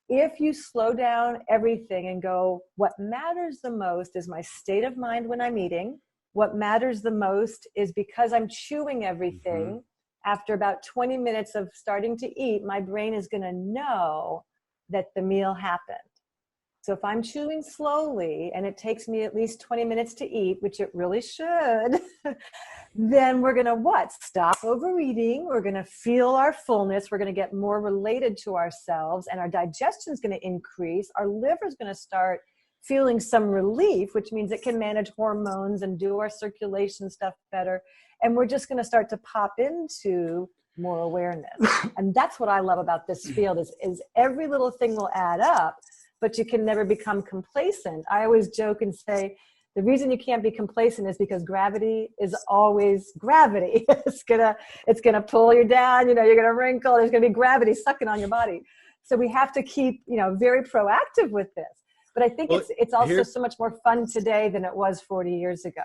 [SPEAKER 3] if you slow down everything and go, what matters the most is my state of mind when I'm eating. What matters the most is because I'm chewing everything. After about 20 minutes of starting to eat, my brain is going to know that the meal happened. So if I'm chewing slowly and it takes me at least 20 minutes to eat, which it really should, then we're going to what? Stop overeating. We're going to feel our fullness. We're going to get more related to ourselves, and our digestion is going to increase. Our liver is going to start feeling some relief, which means it can manage hormones and do our circulation stuff better. And we're just going to start to pop into more awareness. And that's what I love about this field is every little thing will add up, but you can never become complacent. I always joke and say, the reason you can't be complacent is because gravity is always gravity. It's gonna pull you down, you're gonna wrinkle, there's gonna be gravity sucking on your body. So we have to keep, very proactive with this. But I think it's also so much more fun today than it was 40 years ago.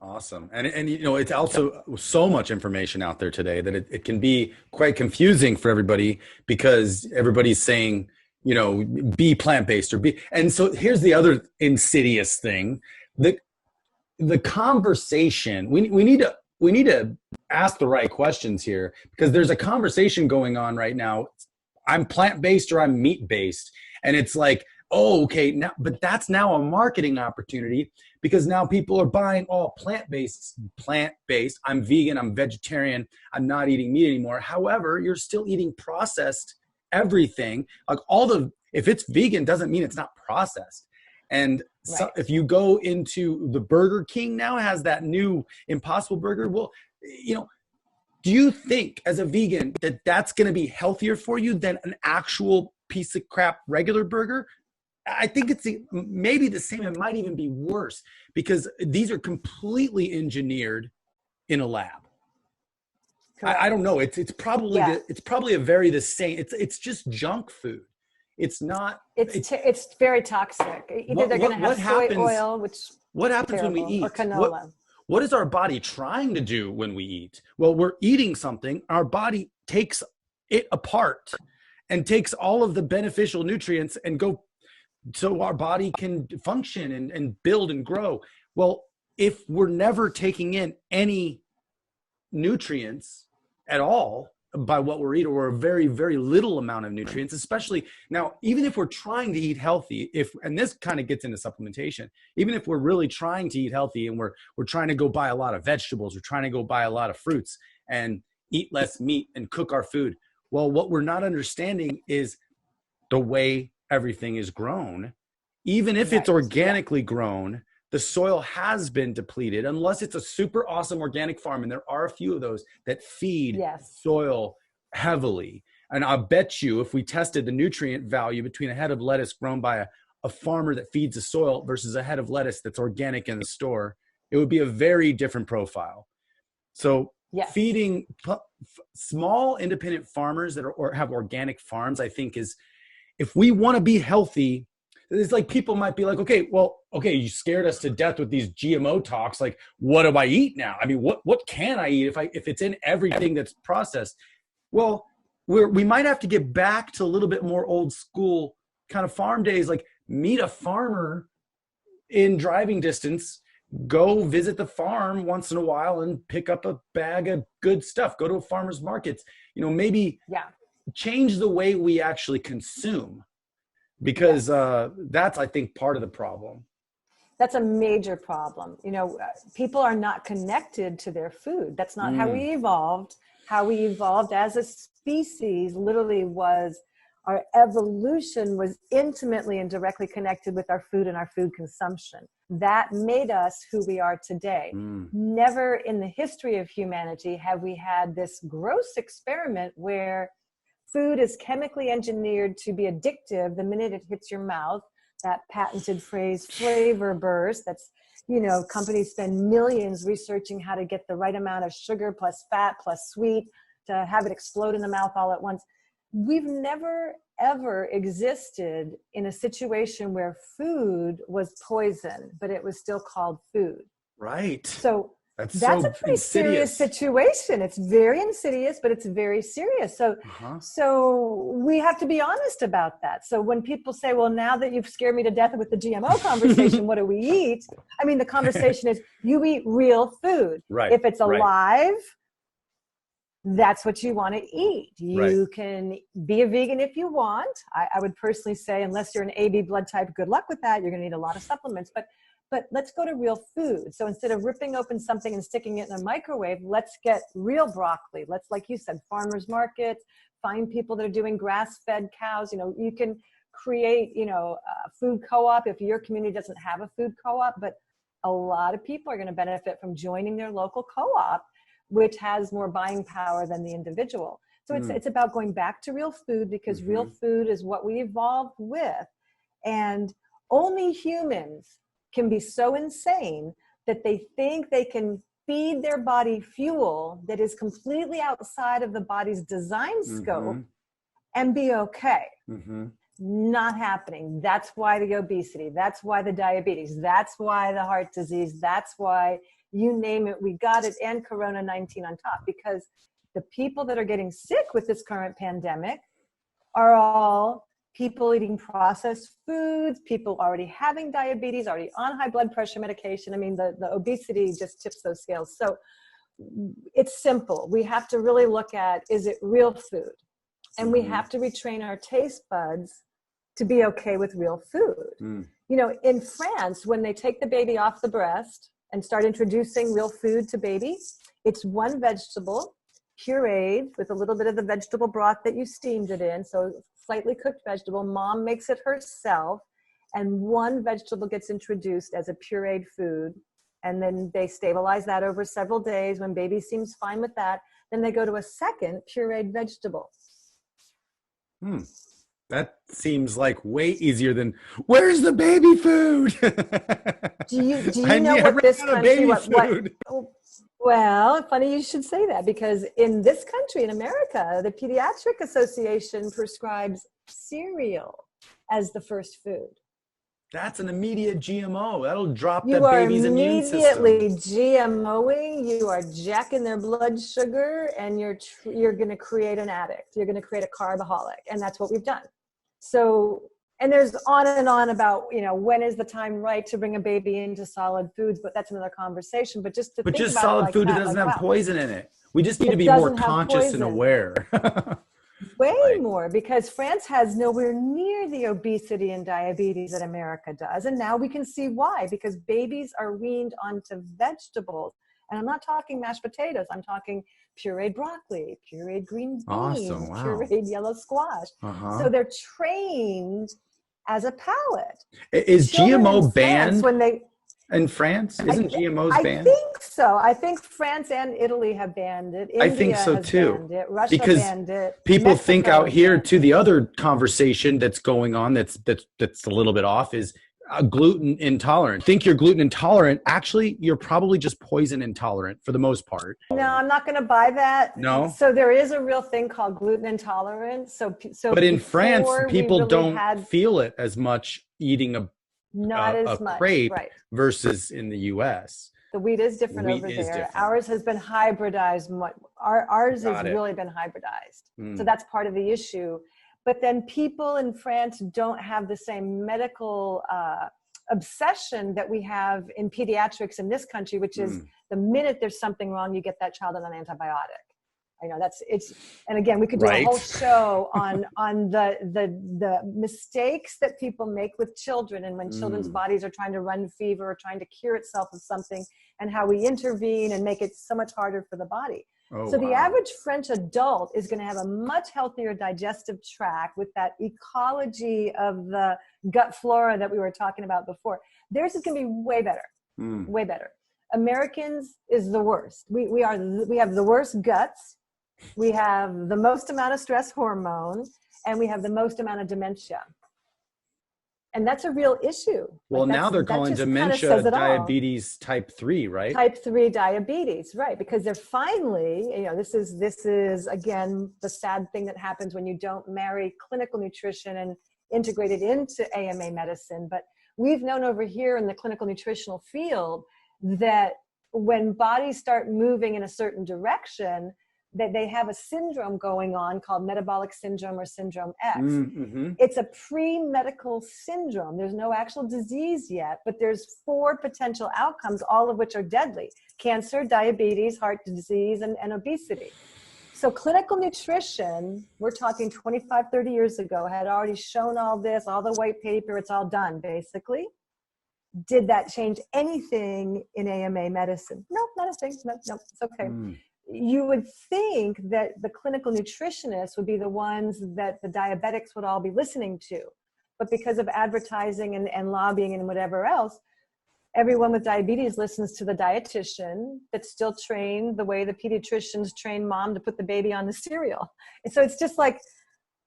[SPEAKER 2] Awesome. And it's also so much information out there today that it can be quite confusing for everybody, because everybody's saying, be plant-based or be. And so here's the other insidious thing. The conversation, we need to ask the right questions here, because there's a conversation going on right now. I'm plant-based or I'm meat-based. And it's like, oh, okay, now, but that's now a marketing opportunity, because now people are buying all plant-based. I'm vegan, I'm vegetarian, I'm not eating meat anymore. However, you're still eating processed everything. Like if it's vegan, doesn't mean it's not processed. And so if you go into the Burger King now has that new Impossible Burger, well, do you think as a vegan that that's going to be healthier for you than an actual piece of crap regular burger? I think it's maybe the same. It might even be worse, because these are completely engineered in a lab. I don't know. It's probably a very the same. It's just junk food. It's not.
[SPEAKER 3] It's very toxic. Either they're going to have soy oil,
[SPEAKER 2] what happens when we eat,
[SPEAKER 3] or canola.
[SPEAKER 2] What is our body trying to do when we eat? Well, we're eating something. Our body takes it apart and takes all of the beneficial nutrients and so our body can function and build and grow. Well, if we're never taking in any nutrients at all by what we're eating, or a very, very little amount of nutrients, especially now, even if we're trying to eat healthy, and this kind of gets into supplementation, even if we're really trying to eat healthy and we're trying to go buy a lot of vegetables, we're trying to go buy a lot of fruits and eat less meat and cook our food, Well, what we're not understanding is the way everything is grown. Even if it's organically grown, the soil has been depleted unless it's a super awesome organic farm. And there are a few of those that feed soil heavily. And I'll bet you if we tested the nutrient value between a head of lettuce grown by a farmer that feeds the soil versus a head of lettuce that's organic in the store, it would be a very different profile. So feeding small independent farmers that or have organic farms, I think is, if we want to be healthy, it's like people might be like, okay, you scared us to death with these GMO talks. Like, what do I eat now? I mean, what can I eat if it's in everything that's processed? Well, we might have to get back to a little bit more old school kind of farm days, like meet a farmer in driving distance, go visit the farm once in a while and pick up a bag of good stuff, go to a farmer's markets, maybe change the way we actually consume. Because that's, I think, part of the problem.
[SPEAKER 3] That's a major problem. People are not connected to their food. That's not how we evolved. How we evolved as a species literally was, our evolution was intimately and directly connected with our food and our food consumption. That made us who we are today. Never in the history of humanity have we had this gross experiment where food is chemically engineered to be addictive the minute it hits your mouth. That patented phrase, flavor burst, that's, companies spend millions researching how to get the right amount of sugar plus fat plus sweet to have it explode in the mouth all at once. We've never, ever existed in a situation where food was poison, but it was still called food.
[SPEAKER 2] Right.
[SPEAKER 3] So that's a pretty serious situation. It's very insidious, but it's very serious. So we have to be honest about that. So when people say, well, now that you've scared me to death with the GMO conversation, what do we eat? I mean, the conversation is you eat real food.
[SPEAKER 2] Right.
[SPEAKER 3] If it's alive, that's what you want to eat. You can be a vegan if you want. I would personally say, unless you're an AB blood type, good luck with that. You're going to need a lot of supplements. But let's go to real food. So instead of ripping open something and sticking it in a microwave, let's get real broccoli. Let's, like you said, farmers markets, find people that are doing grass-fed cows. You can create, a food co-op if your community doesn't have a food co-op. But a lot of people are going to benefit from joining their local co-op, which has more buying power than the individual. So it's about going back to real food, because real food is what we evolved with. And only humans can be so insane that they think they can feed their body fuel that is completely outside of the body's design scope and be okay. Not happening. That's why the obesity. That's why the diabetes. That's why the heart disease. That's why you name it, we got it, and Corona-19 on top, because the people that are getting sick with this current pandemic are all people eating processed foods, people already having diabetes, already on high blood pressure medication. I mean, the obesity just tips those scales. So it's simple. We have to really look at, is it real food? And we have to retrain our taste buds to be okay with real food. In France, when they take the baby off the breast and start introducing real food to baby, it's one vegetable pureed with a little bit of the vegetable broth that you steamed it in. So slightly cooked vegetable. Mom makes it herself, and one vegetable gets introduced as a pureed food. And then they stabilize that over several days. When baby seems fine with that, then they go to a second pureed vegetable.
[SPEAKER 2] That seems like way easier than, where's the baby food?
[SPEAKER 3] Do you know what this country, well, funny you should say that, because in this country, in America, the Pediatric Association prescribes cereal as the first food.
[SPEAKER 2] That's an immediate GMO. That'll drop the baby's immune system. You are immediately
[SPEAKER 3] GMOing. You are jacking their blood sugar, and you're going to create an addict. You're going to create a carbaholic, and that's what we've done. So, and there's on and on about, when is the time right to bring a baby into solid foods, but that's another conversation. But just
[SPEAKER 2] solid food that doesn't have poison in it. We just need to be more conscious and aware.
[SPEAKER 3] Way more, because France has nowhere near the obesity and diabetes that America does. And now we can see why, because babies are weaned onto vegetables. And I'm not talking mashed potatoes. I'm talking pureed broccoli, pureed green beans,
[SPEAKER 2] Awesome. Wow.
[SPEAKER 3] pureed yellow squash. So they're trained as a palate.
[SPEAKER 2] Is
[SPEAKER 3] Children
[SPEAKER 2] GMO
[SPEAKER 3] in France,
[SPEAKER 2] banned in France? Isn't GMOs banned?
[SPEAKER 3] I think so. I think France and Italy have banned it. India
[SPEAKER 2] I think so
[SPEAKER 3] has
[SPEAKER 2] too.
[SPEAKER 3] banned it. Russia
[SPEAKER 2] Because
[SPEAKER 3] banned it.
[SPEAKER 2] people
[SPEAKER 3] Mexico
[SPEAKER 2] think out
[SPEAKER 3] has
[SPEAKER 2] here
[SPEAKER 3] banned
[SPEAKER 2] to
[SPEAKER 3] it.
[SPEAKER 2] the other conversation that's going on that's a little bit off is gluten intolerant. Think you're gluten intolerant. Actually, you're probably just poison intolerant for the most part.
[SPEAKER 3] No, I'm not going to buy that.
[SPEAKER 2] No.
[SPEAKER 3] So there is a real thing called gluten intolerance. So
[SPEAKER 2] but in France, people
[SPEAKER 3] really
[SPEAKER 2] don't feel it as much eating a crepe versus in the U.S.
[SPEAKER 3] The wheat is different over there. Ours has been hybridized. Ours has really been hybridized. So that's part of the issue. But then people in France don't have the same medical obsession that we have in pediatrics in this country, which is the minute there's something wrong, you get that child on an antibiotic. I know and again, we could do a whole show on the mistakes that people make with children, and when children's bodies are trying to run fever or trying to cure itself of something, and how we intervene and make it so much harder for the body. The average French adult is going to have a much healthier digestive tract with that ecology of the gut flora that we were talking about before. Theirs is going to be way better, way better. Americans is the worst. We have the worst guts. We have the most amount of stress hormone, and we have the most amount of dementia. And that's a real issue.
[SPEAKER 2] Well, now they're calling dementia diabetes type 3, right?
[SPEAKER 3] Type 3 diabetes, right? Because they're finally, this is again, the sad thing that happens when you don't marry clinical nutrition and integrate it into AMA medicine. But we've known over here in the clinical nutritional field that when bodies start moving in a certain direction, that they have a syndrome going on called metabolic syndrome or syndrome X. It's a pre-medical syndrome. There's no actual disease yet, but there's 4 potential outcomes, all of which are deadly: cancer, diabetes, heart disease, and obesity. So clinical nutrition, we're talking 25, 30 years ago, had already shown all this, all the white paper, it's all done, basically. Did that change anything in AMA medicine? No, not a thing. No, it's okay. You would think that the clinical nutritionists would be the ones that the diabetics would all be listening to. But because of advertising and lobbying and whatever else, everyone with diabetes listens to the dietitian that's still trained the way the pediatricians train mom to put the baby on the cereal. And so it's just like,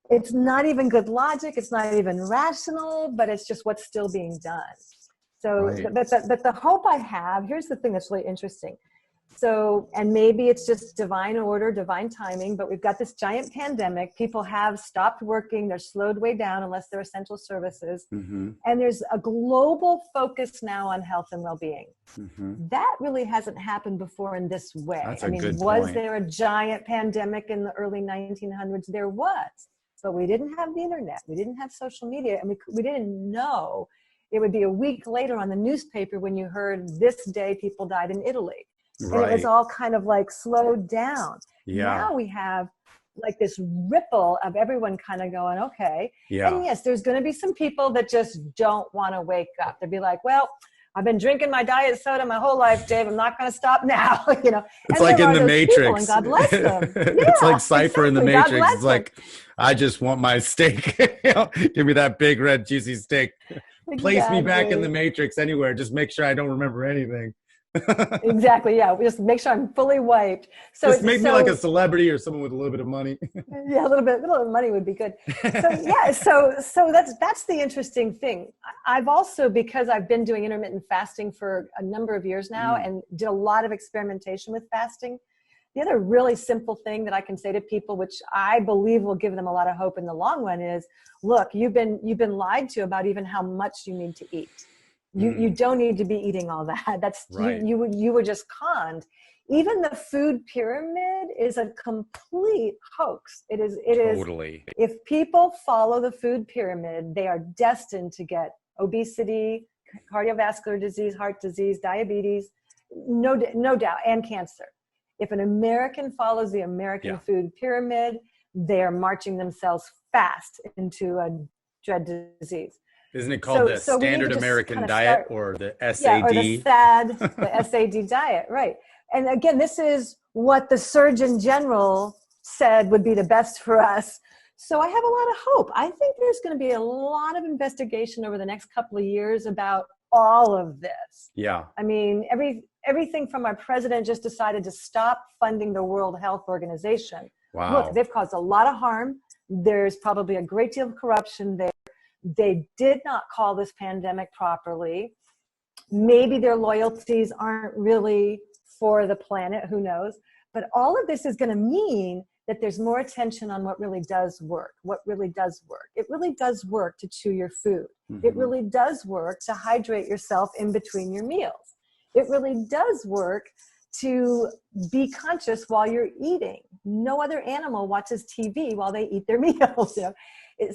[SPEAKER 3] it's not even good logic. It's not even rational, but it's just what's still being done. So, but the hope I have, here's the thing that's really interesting. So, and maybe it's just divine order, divine timing, but we've got this giant pandemic. People have stopped working. They're slowed way down unless they're essential services. And there's a global focus now on health and well-being. That really hasn't happened before in this way.
[SPEAKER 2] That's a good
[SPEAKER 3] was
[SPEAKER 2] point.
[SPEAKER 3] there a giant pandemic in the early 1900s? There was, but we didn't have the internet. We didn't have social media, and we didn't know. It would be a week later on the newspaper when you heard this day people died in Italy. And it was all kind of like slowed down. Now we have like this ripple of everyone kind of going, okay. And yes, there's going to be some people that just don't want to wake up. They'll be like, well, I've been drinking my diet soda my whole life, Dave. I'm not going to stop now.
[SPEAKER 2] It's like in the Matrix.
[SPEAKER 3] And God bless them.
[SPEAKER 2] It's like Cypher in the Matrix. It's like, I just want my steak. Give me that big red juicy steak. Place me back in the Matrix anywhere. Just make sure I don't remember anything.
[SPEAKER 3] Exactly. Yeah. We just make sure I'm fully wiped. So
[SPEAKER 2] just make me like a celebrity or someone with a little bit of money.
[SPEAKER 3] Yeah, a little bit of money would be good. So that's the interesting thing. I've also, because I've been doing intermittent fasting for a number of years now and did a lot of experimentation with fasting. The other really simple thing that I can say to people, which I believe will give them a lot of hope in the long run, is, look, you've been lied to about even how much you need to eat. You don't need to be eating all that. That's right. You were just conned. Even the food pyramid is a complete hoax. It is totally. If people follow the food pyramid, they are destined to get obesity, cardiovascular disease, heart disease, diabetes, no doubt, and cancer. If an American follows the American food pyramid, they are marching themselves fast into a dread disease.
[SPEAKER 2] Isn't it called the
[SPEAKER 3] So we need to
[SPEAKER 2] standard
[SPEAKER 3] just
[SPEAKER 2] American
[SPEAKER 3] kind of
[SPEAKER 2] diet
[SPEAKER 3] start,
[SPEAKER 2] or the
[SPEAKER 3] yeah, or the
[SPEAKER 2] SAD?
[SPEAKER 3] SAD diet, right? And again, this is what the Surgeon General said would be the best for us. So I have a lot of hope. I think there's going to be a lot of investigation over the next couple of years about all of this.
[SPEAKER 2] Yeah.
[SPEAKER 3] I mean, everything from our president just decided to stop funding the World Health Organization.
[SPEAKER 2] Wow.
[SPEAKER 3] Look, they've caused a lot of harm. There's probably a great deal of corruption there. They did not call this pandemic properly. Maybe their loyalties aren't really for the planet, who knows? But all of this is going to mean that there's more attention on what really does work. What really does work. It really does work to chew your food.
[SPEAKER 2] Mm-hmm.
[SPEAKER 3] It really does work to hydrate yourself in between your meals. It really does work to be conscious while you're eating. No other animal watches TV while they eat their meals. You know?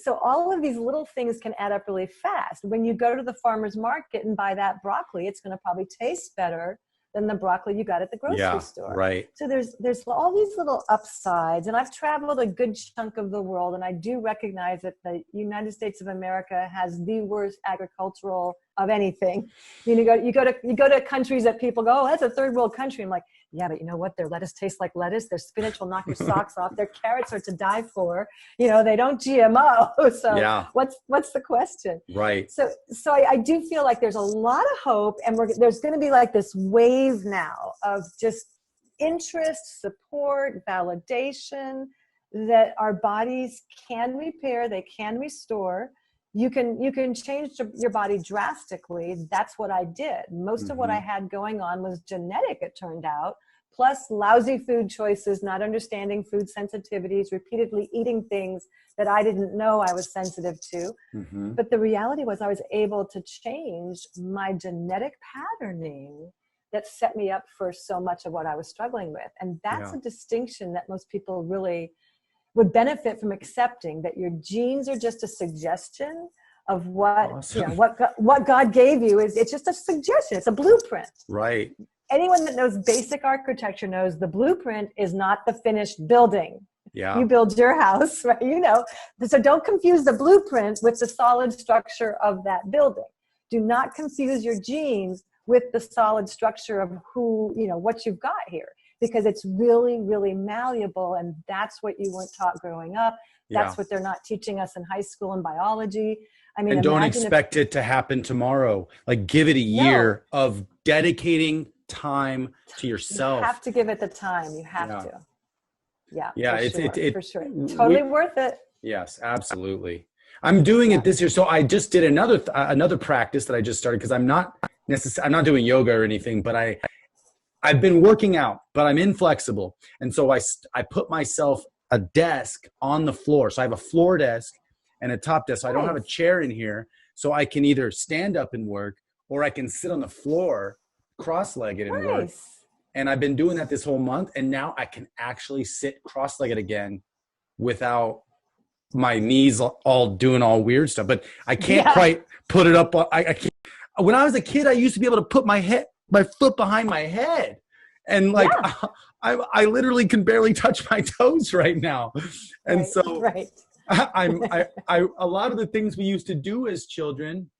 [SPEAKER 3] So all of these little things can add up really fast. When you go to the farmer's market and buy that broccoli, it's going to probably taste better than the broccoli you got at the grocery store.
[SPEAKER 2] Right.
[SPEAKER 3] So there's all these little upsides, and I've traveled a good chunk of the world, and I do recognize that the United States of America has the worst agricultural of anything. You go to countries that people go, oh, that's a third world country. I'm like, yeah, but you know what? Their lettuce tastes like lettuce. Their spinach will knock your socks off. Their carrots are to die for. You know, they don't GMO. So
[SPEAKER 2] yeah.
[SPEAKER 3] What's the question?
[SPEAKER 2] Right.
[SPEAKER 3] So I do feel like there's a lot of hope, and there's going to be like this wave now of just interest, support, validation that our bodies can repair, they can restore. You can change your body drastically. That's what I did. Most of what I had going on was genetic, it turned out, plus lousy food choices, not understanding food sensitivities, repeatedly eating things that I didn't know I was sensitive to. Mm-hmm. But the reality was I was able to change my genetic patterning that set me up for so much of what I was struggling with. And that's a distinction that most people really would benefit from accepting, that your genes are just a suggestion of what,
[SPEAKER 2] awesome.
[SPEAKER 3] What God gave you. It's just a suggestion. It's a blueprint.
[SPEAKER 2] Right.
[SPEAKER 3] Anyone that knows basic architecture knows the blueprint is not the finished building.
[SPEAKER 2] Yeah.
[SPEAKER 3] You build your house, right? You know, so don't confuse the blueprint with the solid structure of that building. Do not confuse your genes with the solid structure of what you've got here, because it's really, really malleable. And that's what you weren't taught growing up. That's what they're not teaching us in high school in biology. I mean,
[SPEAKER 2] and don't expect it to happen tomorrow. Like, give it a year of dedicating time to yourself.
[SPEAKER 3] You have to give it the time. You have to. Yeah.
[SPEAKER 2] For
[SPEAKER 3] sure. Totally worth it.
[SPEAKER 2] Yes, absolutely. I'm doing it this year. So I just did another practice that I just started, because I'm not doing yoga or anything, but I've been working out, but I'm inflexible. And so I put myself a desk on the floor. So I have a floor desk and a top desk. So I don't have a chair in here. So I can either stand up and work, or I can sit on the floor cross-legged and work. And I've been doing that this whole month. And now I can actually sit cross-legged again without my knees all doing all weird stuff. But I can't quite put it up. I can't. When I was a kid, I used to be able to put my foot behind my head. And like, I literally can barely touch my toes right now. And a lot of the things we used to do as children,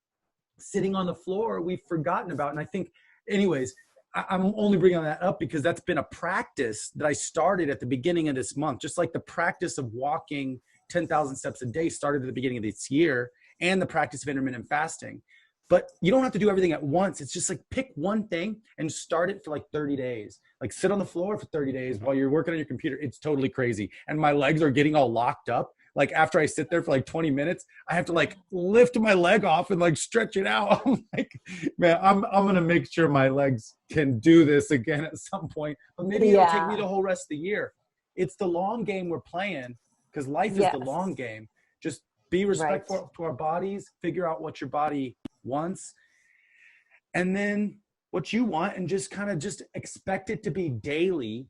[SPEAKER 2] sitting on the floor, we've forgotten about. And I think, anyways, I'm only bringing that up because that's been a practice that I started at the beginning of this month. Just like the practice of walking 10,000 steps a day started at the beginning of this year, and the practice of intermittent fasting. But you don't have to do everything at once. It's just like, pick one thing and start it for like 30 days. Like, sit on the floor for 30 days while you're working on your computer. It's totally crazy. And my legs are getting all locked up. Like, after I sit there for like 20 minutes, I have to like lift my leg off and like stretch it out. I'm like, man, I'm going to make sure my legs can do this again at some point. But maybe it'll take me the whole rest of the year. It's the long game we're playing, because life is the long game. Just be respectful to our bodies, figure out what your body wants, and then what you want, and just kind of just expect it to be daily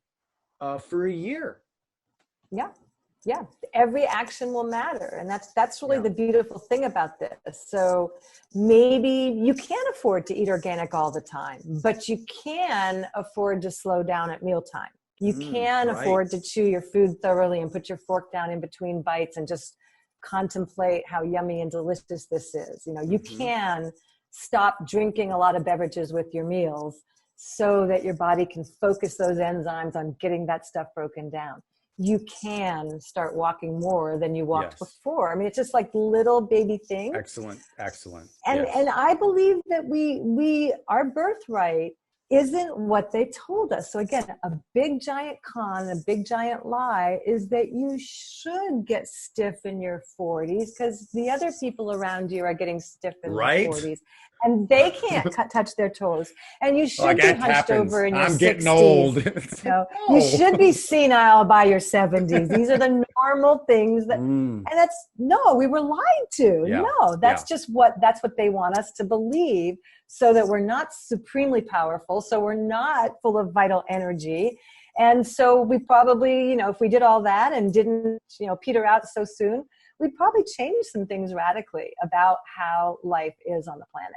[SPEAKER 2] for a year. Yeah. Every action will matter. And that's really the beautiful thing about this. So maybe you can't afford to eat organic all the time, but you can afford to slow down at mealtime. You can afford to chew your food thoroughly and put your fork down in between bites and just
[SPEAKER 3] contemplate how yummy and delicious this is. You know, you can stop drinking a lot of beverages with your meals so that your body can focus those enzymes on getting that stuff broken down. You can start walking more than you walked before. I mean, it's just like little baby things.
[SPEAKER 2] Excellent.
[SPEAKER 3] And I believe that our birthright isn't what they told us. So again, a big giant con, a big giant lie is that you should get stiff in your 40s because the other people around you are getting stiff in their 40s. And they can't touch their toes. And you should be hunched over in your 60s.
[SPEAKER 2] I'm getting old.
[SPEAKER 3] You should be senile by your 70s. These are the normal things that, and we were lied to.
[SPEAKER 2] Yeah.
[SPEAKER 3] No, that's that's what they want us to believe, so that we're not supremely powerful, so we're not full of vital energy. And so we probably, if we did all that and didn't, peter out so soon, we'd probably change some things radically about how life is on the planet.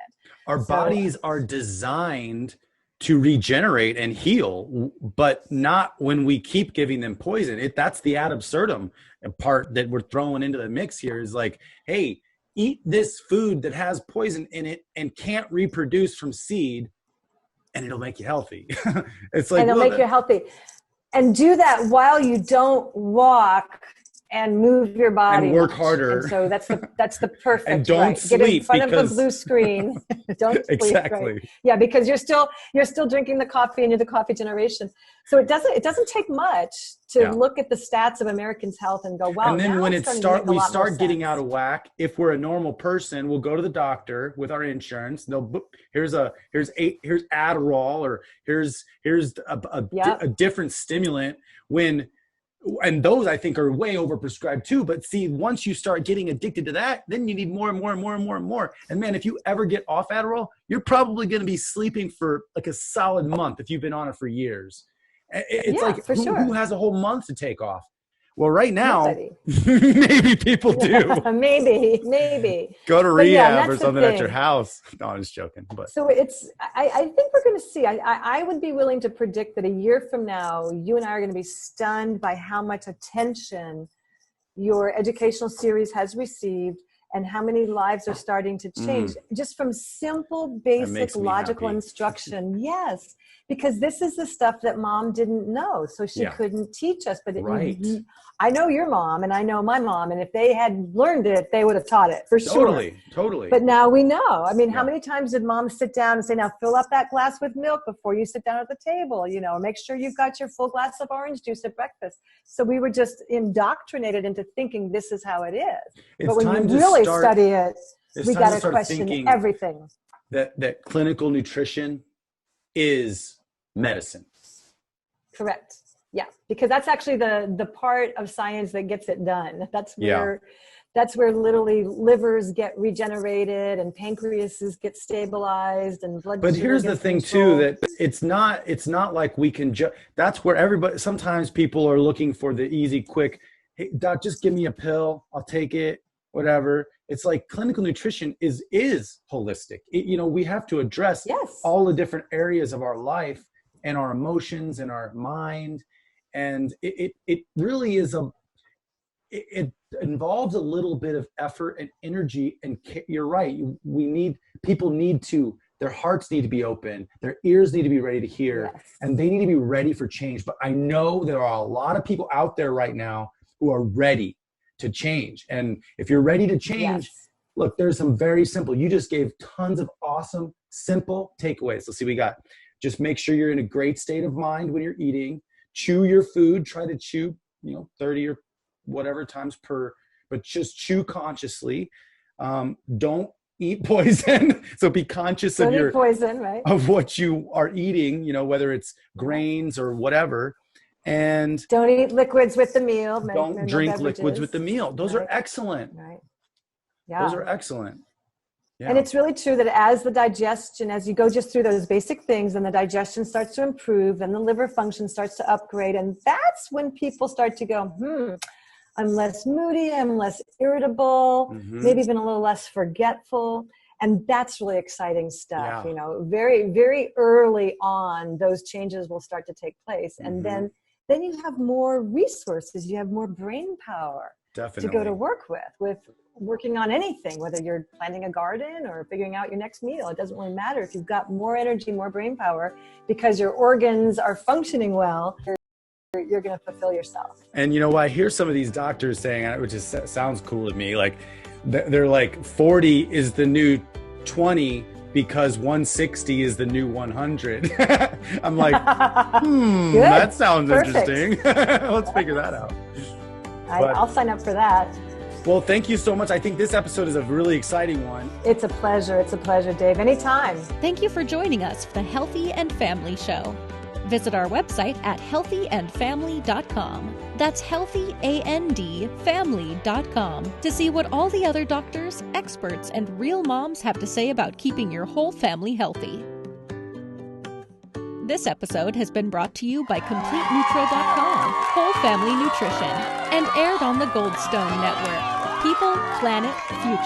[SPEAKER 2] Our bodies are designed to regenerate and heal, but not when we keep giving them poison. That's the ad absurdum part that we're throwing into the mix here is like, hey, eat this food that has poison in it and can't reproduce from seed, and it'll make you healthy. It's like,
[SPEAKER 3] and it'll make you healthy. And do that while you don't walk and move your body
[SPEAKER 2] and work harder.
[SPEAKER 3] And so that's the perfect.
[SPEAKER 2] And don't sleep.
[SPEAKER 3] Get in front of the blue screen. Don't sleep.
[SPEAKER 2] Exactly.
[SPEAKER 3] Right? Yeah, because you're still drinking the coffee and you're the coffee generation. So it doesn't take much to look at the stats of Americans' health and go, wow.
[SPEAKER 2] And then when we start getting out of whack, if we're a normal person, we'll go to the doctor with our insurance. They'll here's Adderall, or here's a different stimulant. And those I think are way overprescribed too. But see, once you start getting addicted to that, then you need more and more and more and more and more. And man, if you ever get off Adderall, you're probably going to be sleeping for like a solid month if you've been on it for years. It's who has a whole month to take off? Well, right now, maybe people do.
[SPEAKER 3] maybe.
[SPEAKER 2] Go to rehab or something at your house. No, I'm just joking. But
[SPEAKER 3] so I think we're going to see. I would be willing to predict that a year from now, you and I are going to be stunned by how much attention your educational series has received and how many lives are starting to change just from simple, basic, logical instruction. Yes. Because this is the stuff that mom didn't know, so she couldn't teach us. But I know your mom and I know my mom, and if they had learned it, they would have taught it for sure.
[SPEAKER 2] Totally.
[SPEAKER 3] But now we know. I mean, how many times did mom sit down and say, now fill up that glass with milk before you sit down at the table, make sure you've got your full glass of orange juice at breakfast. So we were just indoctrinated into thinking this is how it is. But when you really study it, we got to question everything.
[SPEAKER 2] That clinical nutrition is medicine.
[SPEAKER 3] Correct. Yeah, because that's actually the part of science that gets it done. That's where literally livers get regenerated and pancreases get stabilized and blood.
[SPEAKER 2] But here's the thing too, that it's not like we can that's where everybody, sometimes people are looking for the easy, quick, hey doc, just give me a pill, I'll take it, whatever. It's like clinical nutrition is holistic. We have to address all the different areas of our life and our emotions and our mind. And it really is it involves a little bit of effort and energy. And you're right. Their hearts need to be open. Their ears need to be ready to hear, and they need to be ready for change. But I know there are a lot of people out there right now who are ready to change. And if you're ready to change, look, there's some very simple, you just gave tons of awesome, simple takeaways. Let's see, we got, just make sure you're in a great state of mind when you're eating, chew your food, try to chew, 30 or whatever times but just chew consciously. Don't eat poison. So be conscious of of what you are eating, whether it's grains or whatever. And
[SPEAKER 3] don't eat liquids with the meal.
[SPEAKER 2] Don't drink liquids with the meal. Those are excellent.
[SPEAKER 3] Right. Yeah.
[SPEAKER 2] Those are excellent. Yeah.
[SPEAKER 3] And it's really true that as you go just through those basic things and the digestion starts to improve and the liver function starts to upgrade. And that's when people start to go, I'm less moody, I'm less irritable, maybe even a little less forgetful. And that's really exciting stuff. Very, very early on, those changes will start to take place. And then you have more resources, you have more brain power. to go to work with working on anything, whether you're planting a garden or figuring out your next meal. It doesn't really matter. If you've got more energy, more brain power, because your organs are functioning well, you're going to fulfill yourself.
[SPEAKER 2] And you know, I hear some of these doctors saying, which is, sounds cool to me, like they're like 40 is the new 20 because 160 is the new 100. I'm like, that sounds interesting. Let's figure that out.
[SPEAKER 3] I'll sign up for that.
[SPEAKER 2] Well, thank you so much. I think this episode is a really exciting one.
[SPEAKER 3] It's a pleasure. It's a pleasure, Dave. Anytime.
[SPEAKER 1] Thank you for joining us for the Healthy and Family Show. Visit our website at healthyandfamily.com. That's healthyandfamily.com to see what all the other doctors, experts, and real moms have to say about keeping your whole family healthy. This episode has been brought to you by CompleteNutro.com, Whole Family Nutrition, and aired on the Goldstone Network. People, Planet, Future.